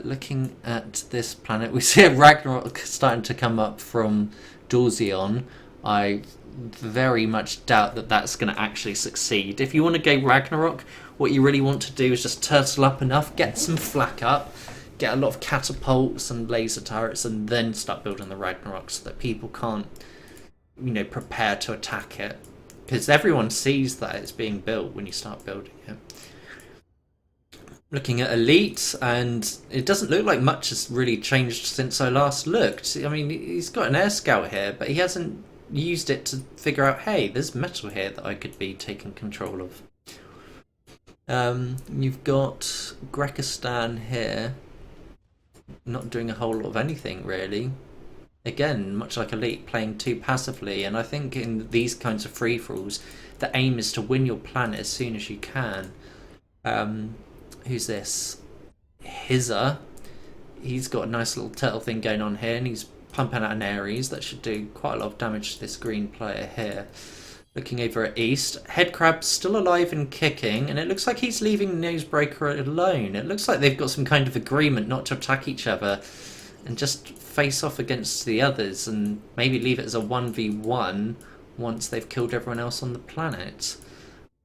Looking at this planet, we see a Ragnarok starting to come up from Dorzion. I very much doubt that that's going to actually succeed. If you want to go Ragnarok, what you really want to do is just turtle up enough, get some flak up, get a lot of catapults and laser turrets, and then start building the Ragnarok so that people can't, you know, prepare to attack it. Because everyone sees that it's being built when you start building it. Looking at Elite, and it doesn't look like much has really changed since I last looked. I mean, he's got an air scout here, but he hasn't used it to figure out, hey, there's metal here that I could be taking control of. You've got Grekistan here, not doing a whole lot of anything really. Again, much like Elite, playing too passively, and I think in these kinds of free-for-alls, the aim is to win your planet as soon as you can. Who's this? Hizza. He's got a nice little turtle thing going on here, and he's pumping out an Ares. That should do quite a lot of damage to this green player here. Looking over at East, Headcrab's still alive and kicking, and it looks like he's leaving Nosebreaker alone. It looks like they've got some kind of agreement not to attack each other and just face off against the others, and maybe leave it as a 1v1 once they've killed everyone else on the planet.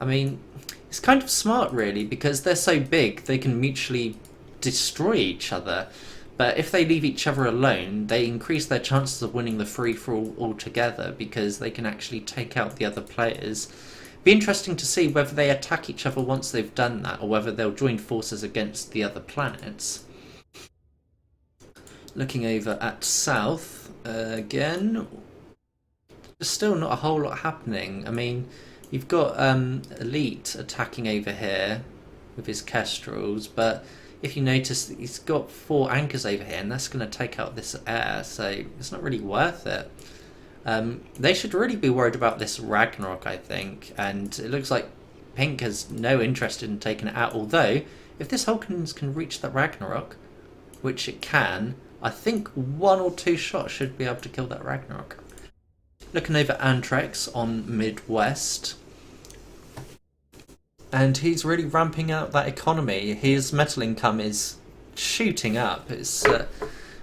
I mean, it's kind of smart really, because they're so big they can mutually destroy each other. But if they leave each other alone, they increase their chances of winning the free-for-all altogether, because they can actually take out the other players. Be interesting to see whether they attack each other once they've done that, or whether they'll join forces against the other planets. Looking over at South, again, there's still not a whole lot happening. I mean, you've got Elite attacking over here with his Kestrels, but if you notice, he's got 4 anchors over here, and that's going to take out this air, so it's not really worth it. They should really be worried about this Ragnarok, I think, and it looks like Pink has no interest in taking it out, although, if this Hulkins can reach that Ragnarok, which it can, I think 1 or 2 shots should be able to kill that Ragnarok. Looking over Antrex on Midwest, and he's really ramping up that economy. His metal income is shooting up. It's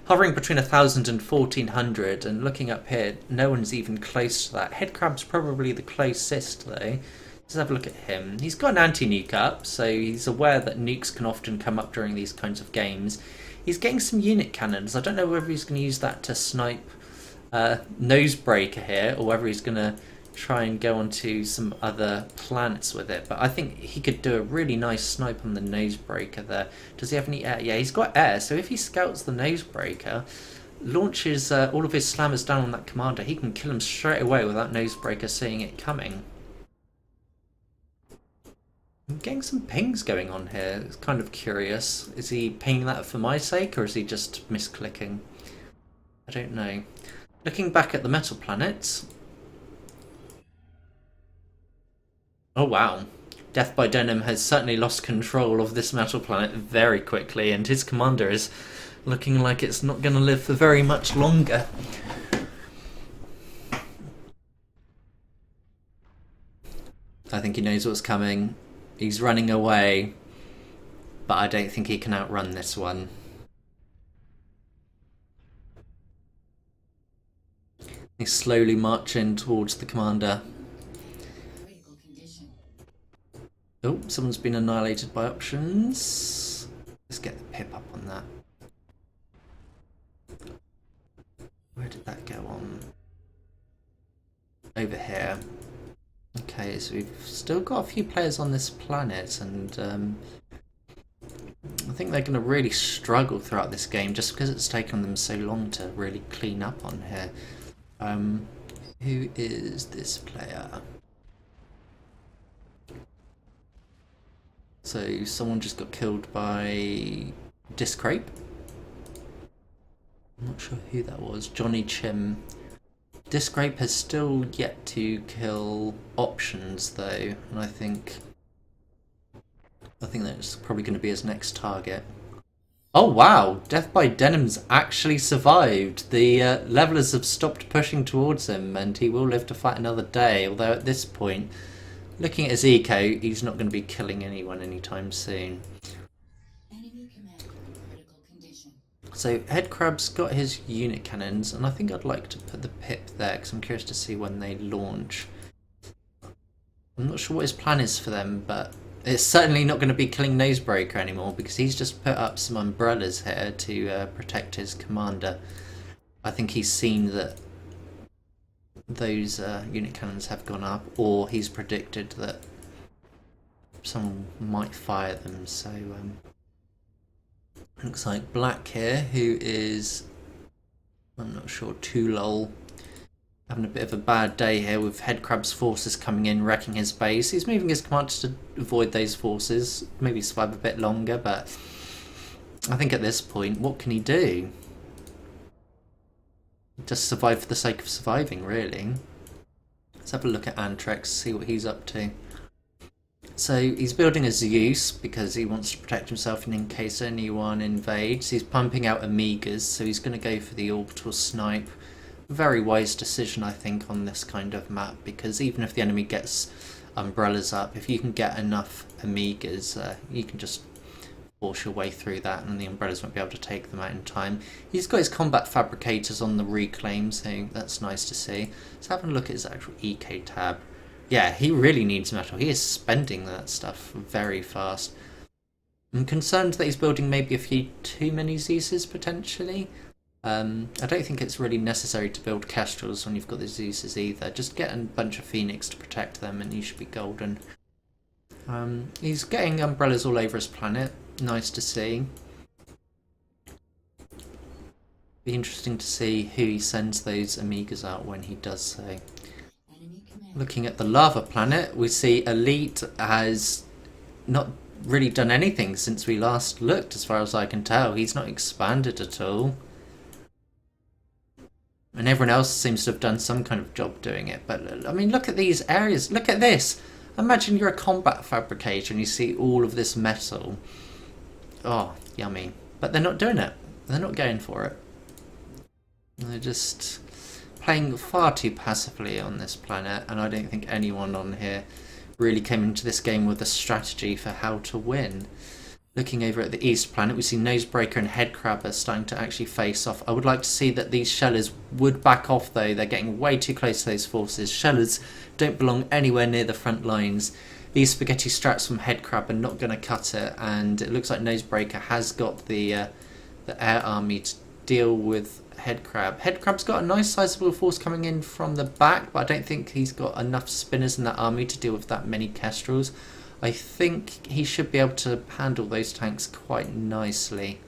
hovering between 1,000 and 1,400, and looking up here, no one's even close to that. Headcrab's probably the closest though. Let's have a look at him. He's got an anti-nuke up, so he's aware that nukes can often come up during these kinds of games. He's getting some unit cannons. I don't know whether he's going to use that to snipe Nosebreaker here, or whether he's going to try and go onto some other planets with it, but I think he could do a really nice snipe on the Nosebreaker there. Does he have any air? Yeah, he's got air, so if he scouts the Nosebreaker, launches all of his slammers down on that commander, he can kill him straight away without Nosebreaker seeing it coming. I'm getting some pings going on here. It's kind of curious. Is he pinging that for my sake, or is he just misclicking? I don't know. Looking back at the metal planets, oh wow, Death by Denim has certainly lost control of this metal planet very quickly, and his commander is looking like it's not going to live for very much longer. I think he knows what's coming. He's running away, but I don't think he can outrun this one. He's slowly marching towards the commander. Oh, someone's been annihilated by options. Let's get the pip up on that. Where did that go on? Over here. Okay, so we've still got a few players on this planet, and I think they're going to really struggle throughout this game just because it's taken them so long to really clean up on here. Who is this player? So someone just got killed by Discrape. I'm not sure who that was. Johnny Chim. Discrape has still yet to kill options though, and I think that's probably going to be his next target. Oh wow! Death by Denim's actually survived. The levelers have stopped pushing towards him, and he will live to fight another day. Although at this point, looking at his eco, he's not going to be killing anyone anytime soon. So Headcrab's got his unit cannons, and I think I'd like to put the pip there because I'm curious to see when they launch. I'm not sure what his plan is for them, but it's certainly not going to be killing Nosebreaker anymore because he's just put up some umbrellas here to protect his commander. I think he's seen that those unit cannons have gone up, or he's predicted that someone might fire them, so looks like Black here, who is, I'm not sure, Tulol, having a bit of a bad day here with Headcrab's forces coming in, wrecking his base. He's moving his commanders to avoid those forces, maybe survive a bit longer, but I think at this point, what can he do? Just survive for the sake of surviving, really. Let's have a look at Antrex, see what he's up to. So he's building a Zeus because he wants to protect himself in case anyone invades. He's pumping out Amigas, so he's going to go for the orbital snipe. Very wise decision, I think, on this kind of map, because even if the enemy gets umbrellas up, if you can get enough Amigas, you can just force your way through that and the umbrellas won't be able to take them out in time. He's got his combat fabricators on the reclaim, so that's nice to see. Let's have a look at his actual eco tab. Yeah, he really needs metal. He is spending that stuff very fast. I'm concerned that he's building maybe a few too many Zeuses potentially. I don't think it's really necessary to build Kestrels when you've got the Zeuses either. Just get a bunch of Phoenix to protect them and you should be golden. He's getting umbrellas all over his planet. Nice to see. Be interesting to see who he sends those Amigas out when he does so. Looking at the lava planet, we see Elite has not really done anything since we last looked, as far as I can tell. He's not expanded at all. And everyone else seems to have done some kind of job doing it. But, I mean, look at these areas. Look at this. Imagine you're a combat fabricator and you see all of this metal. Oh, yummy. But they're not doing it. They're not going for it. They're just playing far too passively on this planet, and I don't think anyone on here really came into this game with a strategy for how to win. Looking over at the east planet, we see Nosebreaker and Headcrabber starting to actually face off. I would like to see that these Shellers would back off though. They're getting way too close to those forces. Shellers don't belong anywhere near the front lines. These spaghetti straps from Headcrabber are not going to cut it, and it looks like Nosebreaker has got the air army to deal with Headcrab. Headcrab's got a nice sizable force coming in from the back, but I don't think he's got enough spinners in that army to deal with that many Kestrels. I think he should be able to handle those tanks quite nicely.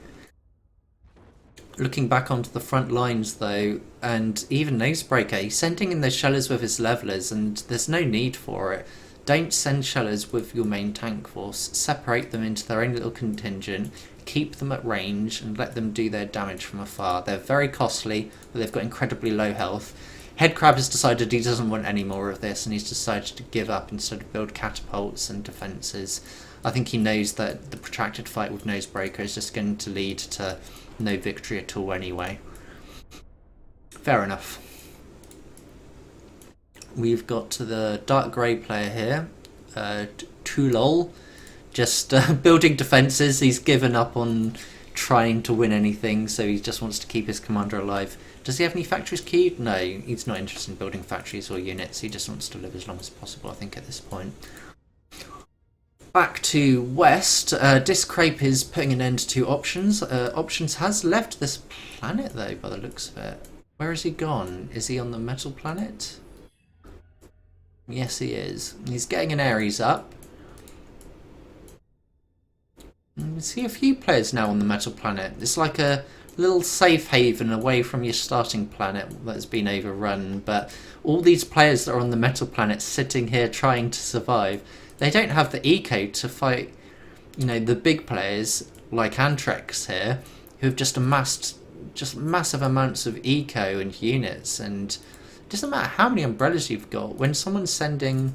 Looking back onto the front lines though, and even Nosebreaker, he's sending in those Shellers with his levelers, and there's no need for it. Don't send Shellers with your main tank force. Separate them into their own little contingent, keep them at range and let them do their damage from afar. They're very costly, but they've got incredibly low health. Headcrab has decided he doesn't want any more of this, and he's decided to give up instead of build catapults and defences. I think he knows that the protracted fight with Nosebreaker is just going to lead to no victory at all anyway. Fair enough. We've got the dark grey player here, Tulol, just building defences. He's given up on trying to win anything, so he just wants to keep his commander alive. Does he have any factories queued? No, he's not interested in building factories or units. He just wants to live as long as possible, I think, at this point. Back to West, Discrape is putting an end to Options. Options has left this planet, though, by the looks of it. Where has he gone? Is he on the metal planet? Yes, he is. He's getting an Ares up. You see a few players now on the metal planet. It's like a little safe haven away from your starting planet that's been overrun, but all these players that are on the metal planet sitting here trying to survive, they don't have the eco to fight, you know, the big players like Antrex here, who have just amassed just massive amounts of eco and units, and it doesn't matter how many umbrellas you've got, when someone's sending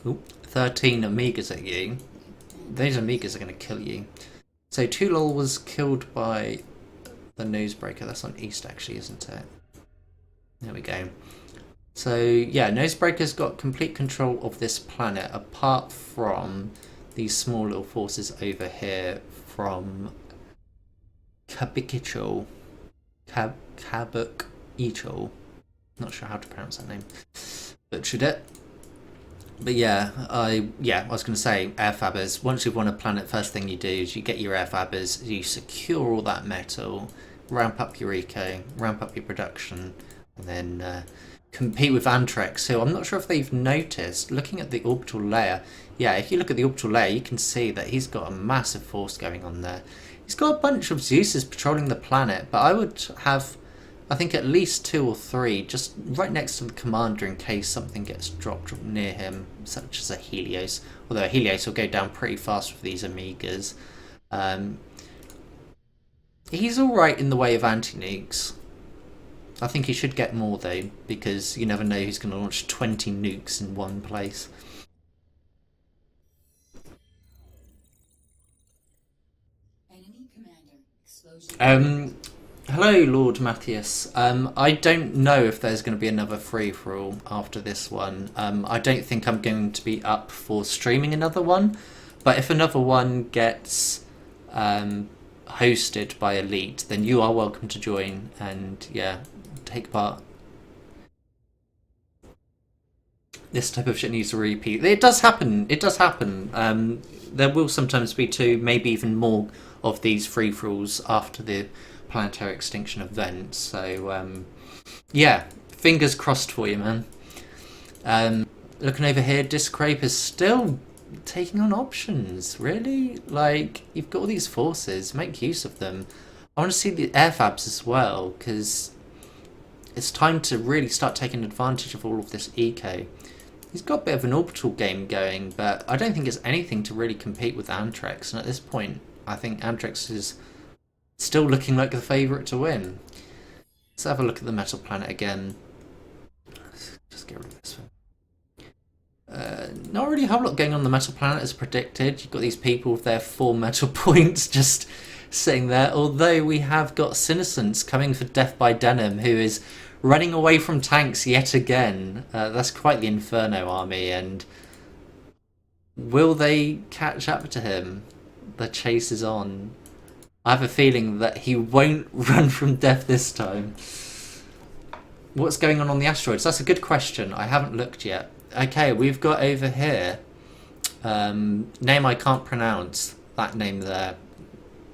13 Amigas at you, those Amigas are going to kill you. So Tulol was killed by the Nosebreaker. That's on East, actually, isn't it? There we go. So yeah, Nosebreaker's got complete control of this planet, apart from these small little forces over here from Kabukicho. Kabukicho. Not sure how to pronounce that name. Butchered it. But yeah, I was going to say, air fabbers. Once you've won a planet, first thing you do is you get your air fabbers, you secure all that metal, ramp up your eco, ramp up your production, and then compete with Antrex, who I'm not sure if they've noticed. Looking at the orbital layer, yeah, if you look at the orbital layer, you can see that he's got a massive force going on there. He's got a bunch of Zeuses patrolling the planet, but I would have, I think, at least 2 or 3 just right next to the commander in case something gets dropped near him, such as a Helios. Although a Helios will go down pretty fast with these Amigas. He's alright in the way of anti-nukes. I think he should get more though, because you never know who's going to launch 20 nukes in one place. Enemy commander explosion. Hello, Lord Matthias. I don't know if there's going to be another free-for-all after this one. I don't think I'm going to be up for streaming another one, but if another one gets hosted by Elite, then you are welcome to join and, yeah, take part. This type of shit needs to repeat. It does happen. It does happen. There will sometimes be 2, maybe even more of these free-for-alls after the Planetary Extinction event, so yeah, fingers crossed for you, man. Looking over here, Discrape is still taking on Options. Really? Like, you've got all these forces, make use of them. I want to see the airfabs as well, because it's time to really start taking advantage of all of this eco. He's got a bit of an orbital game going, but I don't think it's anything to really compete with Antrex, and at this point I think Antrex is still looking like the favourite to win. Let's have a look at the metal planet again. Just get rid of this one. Not really a whole lot going on the metal planet as predicted. You've got these people with their 4 metal points just sitting there. Although we have got Senescence coming for Death by Denim, who is running away from tanks yet again. That's quite the Inferno army, and will they catch up to him? The chase is on. I have a feeling that he won't run from death this time. What's going on the asteroids? That's a good question. I haven't looked yet. Okay, we've got over here name I can't pronounce. That name there.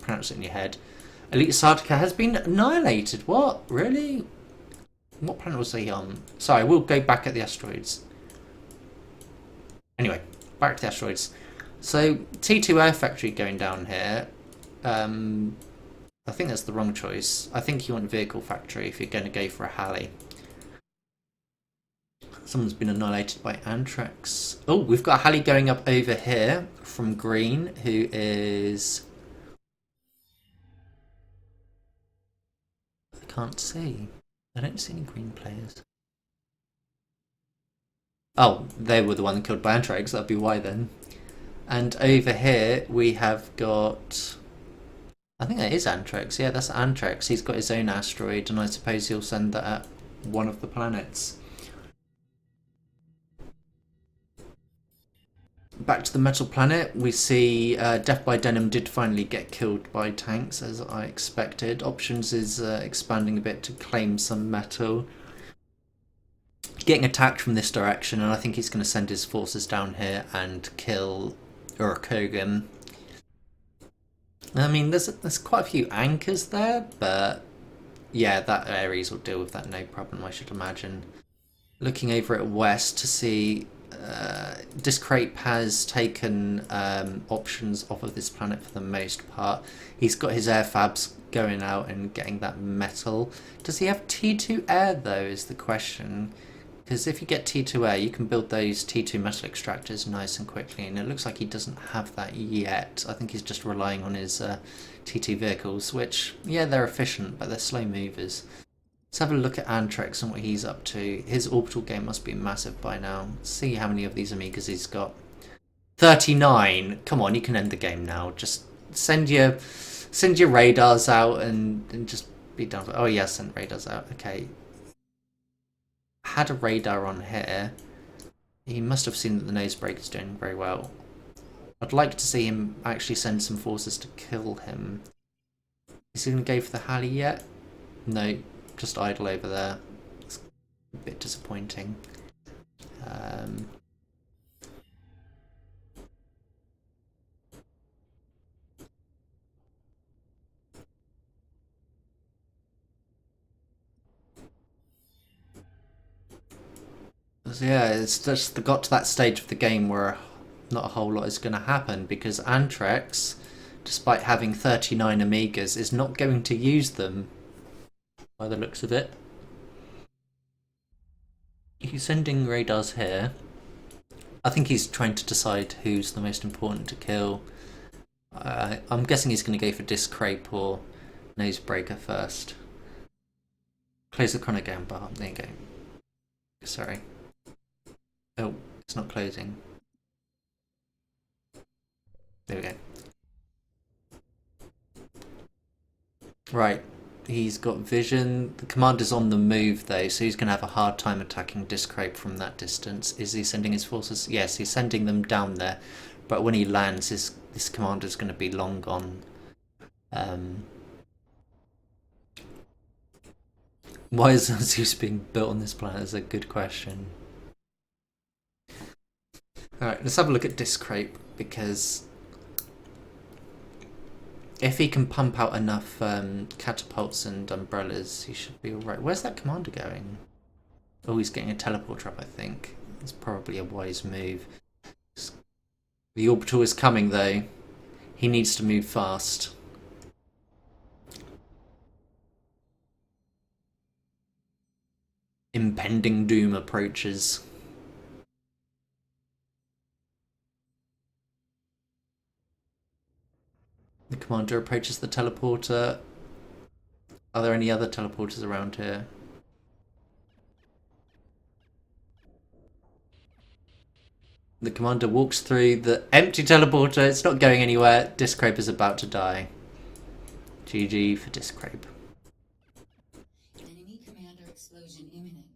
Pronounce it in your head. Elite Sardica has been annihilated. What? Really? What planet was he on? Sorry, we'll go back at the asteroids. Anyway, back to the asteroids. So, T2 Air Factory going down here. I think that's the wrong choice. I think you want Vehicle Factory if you're going to go for a Halley. Someone's been annihilated by Antrex. Oh, we've got a Halley going up over here from Green, who is... I can't see. I don't see any green players. Oh, they were the one killed by Anthrax, that'd be why then. And over here we have got... I think that is Anthrax. Yeah, that's Anthrax. He's got his own asteroid, and I suppose he'll send that at one of the planets. Back to the metal planet, we see Death by Denim did finally get killed by tanks, as I expected. Options is expanding a bit to claim some metal. Getting attacked from this direction, and I think he's going to send his forces down here and kill Urkogan. I mean, there's quite a few anchors there, but yeah, that Ares will deal with that no problem, I should imagine. Looking over at west to see... Discrape has taken options off of this planet for the most part. He's got his air fabs going out and getting that metal. Does he have T2 air though is the question, because if you get T2 air you can build those T2 metal extractors nice and quickly, and it looks like he doesn't have that yet. I think he's just relying on his T2 vehicles, which yeah, they're efficient but they're slow movers. Let's have a look at Anthrax and what he's up to. His orbital game must be massive by now. Let's see how many of these Amigas he's got. 39! Come on, you can end the game now. Just send your radars out and just be done with it. Oh yeah, send radars out. Okay. Had a radar on here. He must have seen that the nosebreaker's doing very well. I'd like to see him actually send some forces to kill him. Is he going to go for the Halley yet? No. Just idle over there. It's a bit disappointing. So yeah, it's just got to that stage of the game where not a whole lot is going to happen, because Anthrax, despite having 39 Amigas, is not going to use them. By the looks of it. He's sending radars here. I think he's trying to decide who's the most important to kill. I'm guessing he's going to go for Discrape or Nosebreaker first. Close the chronogram bar. There you go. Sorry. Oh, it's not closing. There we go. Right. He's got vision. The commander's on the move though, so he's going to have a hard time attacking Discrape from that distance. Is he sending his forces? Yes, he's sending them down there. But when he lands, this commander's going to be long gone. Why is Zeus being built on this planet? Is a good question. Alright, let's have a look at Discrape, because if he can pump out enough catapults and umbrellas, he should be alright. Where's that commander going? Oh, he's getting a teleporter up, I think. It's probably a wise move. The orbital is coming, though. He needs to move fast. Impending doom approaches. The commander approaches the teleporter. Are there any other teleporters around here? The commander walks through the empty teleporter. It's not going anywhere. Discrape is about to die. GG for Discrape. Enemy commander explosion imminent.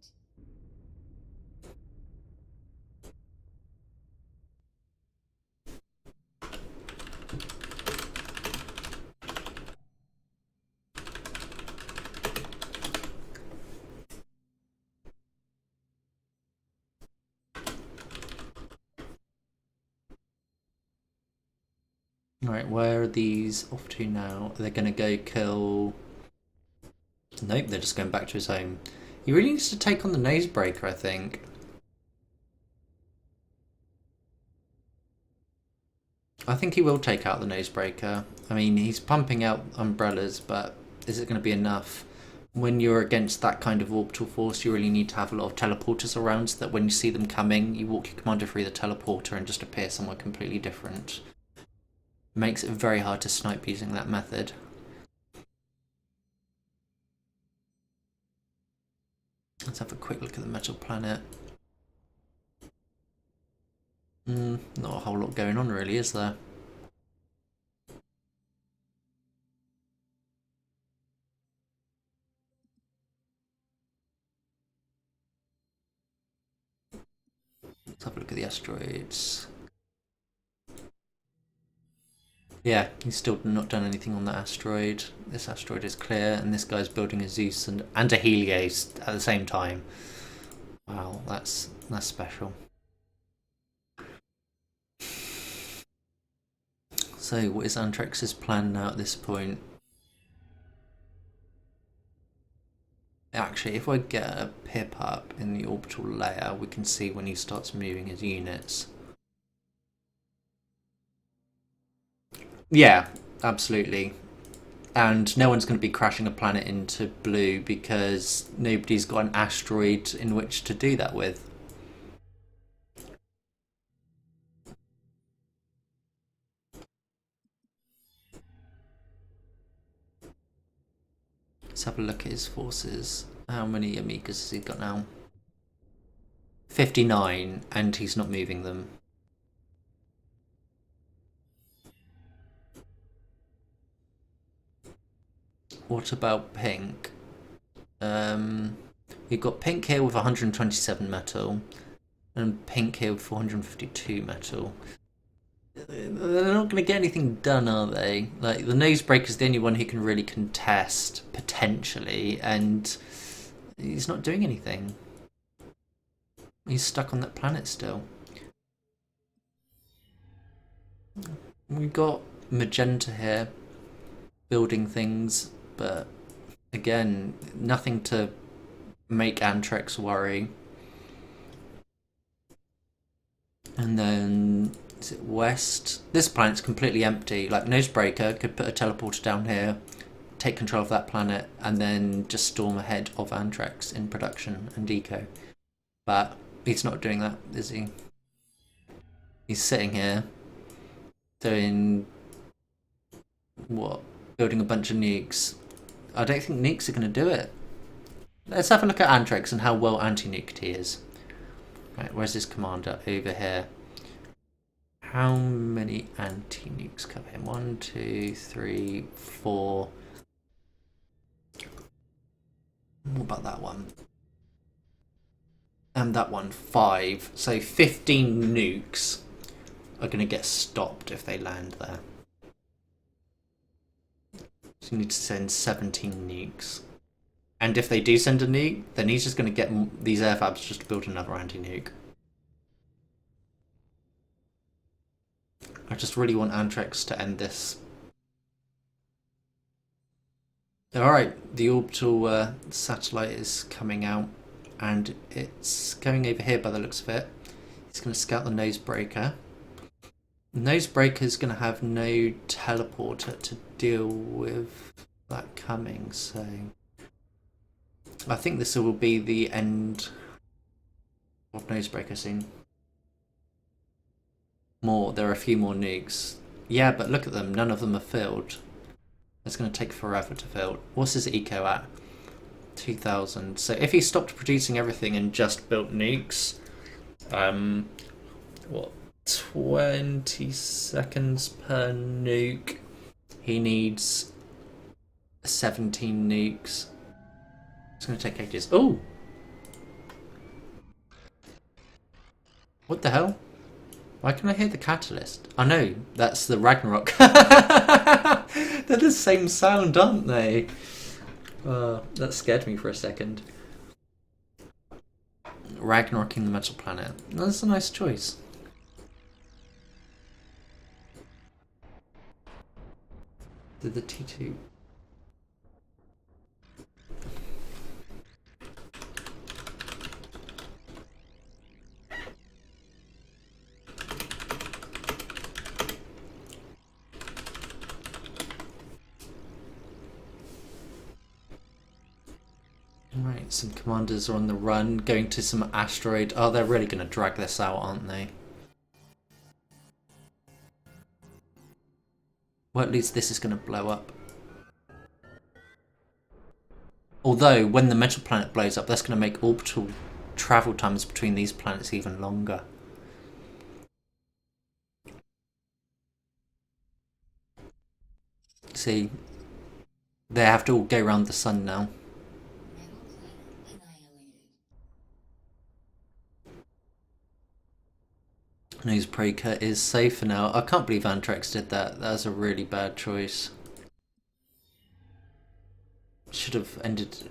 Right, where are these off to now? They're going to go kill... Nope, they're just going back to his home. He really needs to take on the Nosebreaker, I think. I think he will take out the Nosebreaker. I mean, he's pumping out umbrellas, but is it going to be enough? When you're against that kind of orbital force, you really need to have a lot of teleporters around, so that when you see them coming, you walk your commander through the teleporter and just appear somewhere completely different. Makes it very hard to snipe using that method. Let's have a quick look at the metal planet. Not a whole lot going on really, is there? Let's have a look at the asteroids. Yeah, he's still not done anything on that asteroid. This asteroid is clear, and this guy's building a Zeus and a Helios at the same time. Wow, that's special. So, what is Antrex's plan now at this point? Actually, if I get a pip up in the orbital layer, we can see when he starts moving his units. Yeah, absolutely. And no one's going to be crashing a planet into blue because nobody's got an asteroid in which to do that with. Let's have a look at his forces. How many Amigas has he got now? 59, and he's not moving them. What about pink? We've got pink here with 127 metal, and pink here with 452 metal. They're not going to get anything done, are they? Like, the Nosebreaker's the only one who can really contest, potentially, and he's not doing anything. He's stuck on that planet still. We've got Magenta here, building things, but again, nothing to make Antrex worry. And then, is it west? This planet's completely empty. Like, Nosebreaker could put a teleporter down here, take control of that planet, and then just storm ahead of Antrex in production and eco. But he's not doing that, is he? He's sitting here, doing what? Building a bunch of nukes. I don't think nukes are going to do it. Let's have a look at Antrex and how well anti-nuked he is. Right, where's his commander? Over here. How many anti-nukes cover him? 1, 2, 3, 4. What about that one? And that one, 5. So 15 nukes are going to get stopped if they land there. So you need to send 17 nukes. And if they do send a nuke, then he's just going to get these airfabs just to build another anti-nuke. I just really want Antrex to end this. Alright, the orbital satellite is coming out, and it's going over here by the looks of it. It's going to scout the Nosebreaker. Nosebreaker's going to have no teleporter to deal with that coming, so I think this will be the end of Nosebreaker soon. There are a few more nukes. Yeah, but look at them, none of them are filled. It's going to take forever to fill. What's his eco at? 2000. So if he stopped producing everything and just built nukes, what, 20 seconds per nuke? He needs 17 nukes. It's going to take ages. Oh! What the hell? Why can I hear the catalyst? Oh no, that's the Ragnarok. They're the same sound, aren't they? That scared me for a second. Ragnarok in the Metal Planet. That's a nice choice. Did the T2... Right, some commanders are on the run, going to some asteroid. Oh, they're really going to drag this out, aren't they? Well, at least this is going to blow up. Oh, Although, when the metal planet blows up, that's going to make orbital travel times between these planets even longer. See, they have to all go around the sun now. Metal planet annihilated. Newsbreaker is safer now. I can't believe Antrex did that. That was a really bad choice. Should have ended.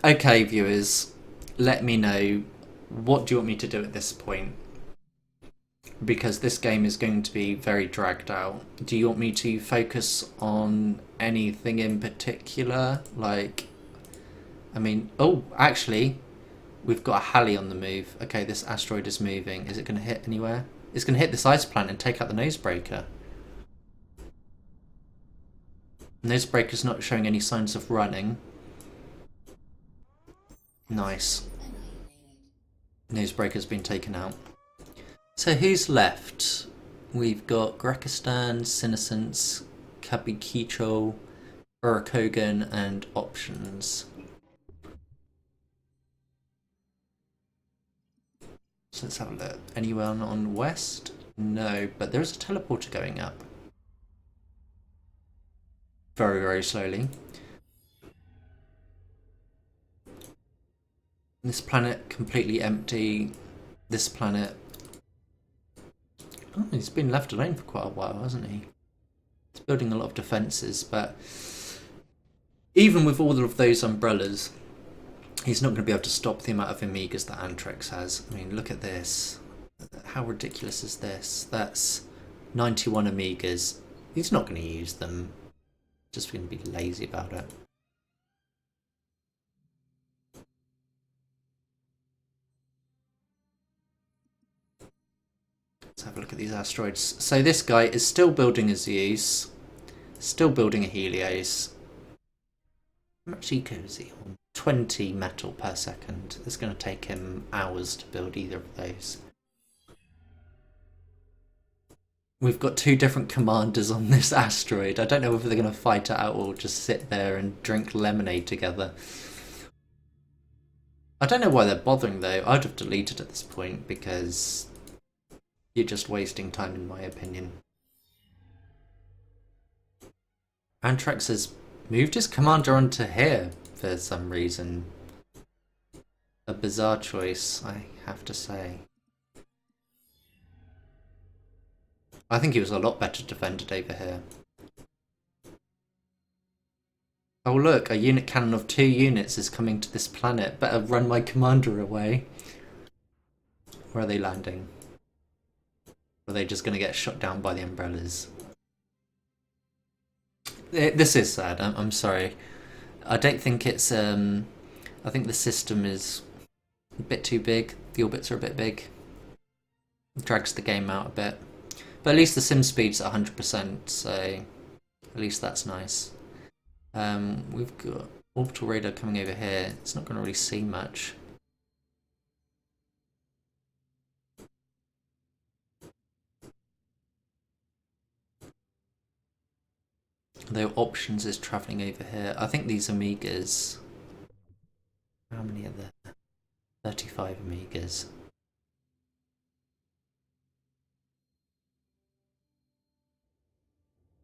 Okay, viewers, let me know, what do you want me to do at this point? Because this game is going to be very dragged out. Do you want me to focus on anything in particular? Like, I mean, oh, actually, we've got a Halley on the move. Okay, this asteroid is moving. Is it going to hit anywhere? It's going to hit this ice planet and take out the Nosebreaker. Nosebreaker's not showing any signs of running. Nice. Newsbreaker's been taken out. So who's left? We've got Grekistan, Senescence, Kabukicho, Urakogan, and Options. So let's have a look. Anyone on West? No, but there is a teleporter going up. Very, very slowly. This planet completely empty. This planet... Oh, he's been left alone for quite a while, hasn't he? He's building a lot of defences, but even with all of those umbrellas, he's not going to be able to stop the amount of Amigas that Antrex has. I mean, look at this. How ridiculous is this? That's 91 Amigas. He's not going to use them. Just going to be lazy about it. Let's have a look at these asteroids. So this guy is still building a Zeus, still building a Helios. How much eco is he on? 20 metal per second. It's going to take him hours to build either of those. We've got two different commanders on this asteroid. I don't know whether they're going to fight it out or just sit there and drink lemonade together. I don't know why they're bothering though. I'd have deleted at this point because you're just wasting time in my opinion. Antrex has moved his commander onto here for some reason. A bizarre choice, I have to say. I think he was a lot better defended over here. Oh look, a unit cannon of 2 units is coming to this planet. Better run my commander away. Where are they landing? Or are they just going to get shot down by the umbrellas? This is sad, I'm sorry. I don't think it's... I think the system is a bit too big. The orbits are a bit big. It drags the game out a bit. But at least the sim speed's at 100%, so at least that's nice. We've got orbital radar coming over here. It's not going to really see much. Though Options is travelling over here. I think these Amigas... How many are there? 35 Amigas.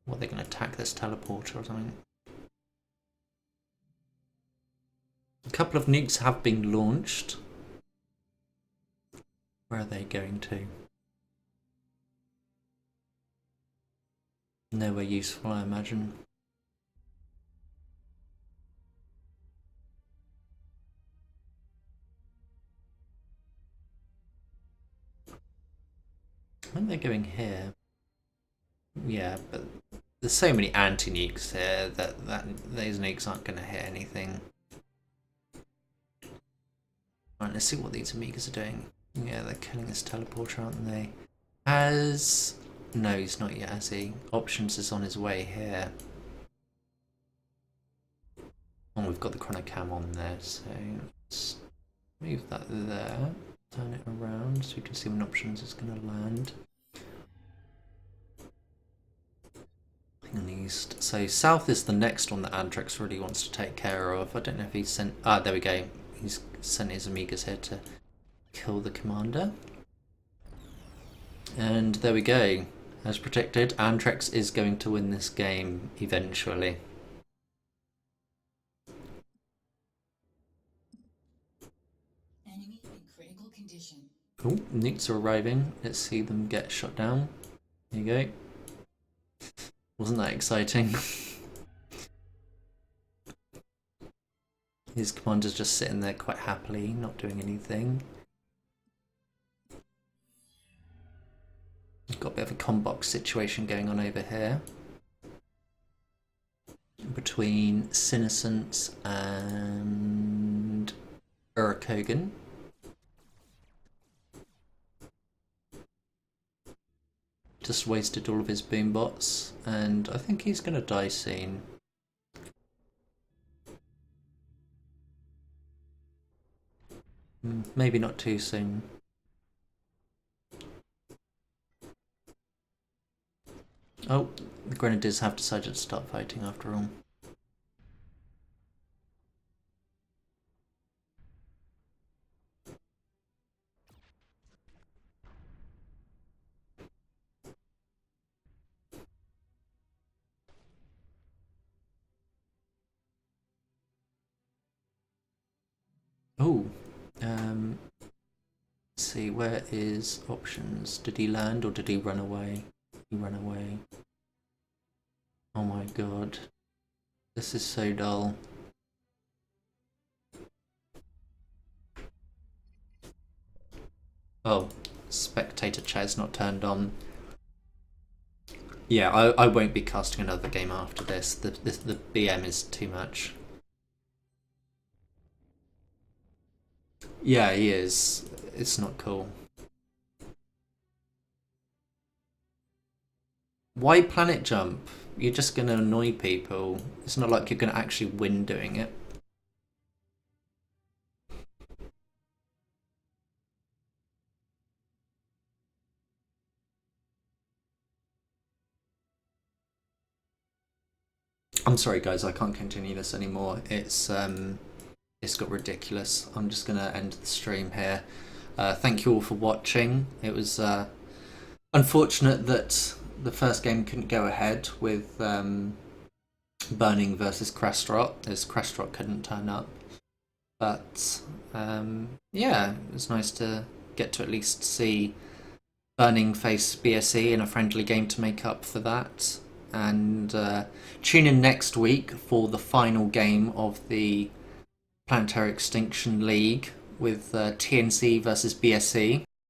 What, are they going to attack this teleporter or something? A couple of nukes have been launched. Where are they going to? Nowhere useful, I imagine. I think they're going here. Yeah, but there's so many anti-nukes here that those nukes aren't going to hit anything. Right, let's see what these Amigas are doing. Yeah, they're killing this teleporter, aren't they? No, he's not yet, has he? Options is on his way here. Oh, we've got the chronocam on there, so let's move that there. Turn it around so we can see when options is going to land. East. So south is the next one that Andrex really wants to take care of. I don't know if he's sent... Ah, there we go. He's sent his Amigas here to kill the commander. And there we go. As predicted, Andrex is going to win this game eventually. Enemy in critical condition. Oh, nukes are arriving. Let's see them get shot down. There you go. Wasn't that exciting? His commander's just sitting there quite happily, not doing anything. Got a bit of a combox situation going on over here. Between Sinocence and Urakogan. Just wasted all of his boom bots, and I think he's going to die soon. Maybe not too soon. Oh, the Grenadiers have decided to start fighting after all. Oh, let's see, where is options? Did he land or did he run away? He ran away. Oh my god. This is so dull. Oh, spectator chair's not turned on. Yeah, I won't be casting another game after this. The BM is too much. Yeah, he is. It's not cool. Why planet jump? You're just gonna annoy people. It's not like you're gonna actually win doing it. I'm sorry guys, I can't continue this anymore. It's got ridiculous. I'm just gonna end the stream here. Thank you all for watching. It was unfortunate that the first game couldn't go ahead with Burning versus Krestrot, as Krestrot couldn't turn up. But yeah, it was nice to get to at least see Burning face BSE in a friendly game to make up for that. And tune in next week for the final game of the Planetary Extinction League with TNC versus BSE.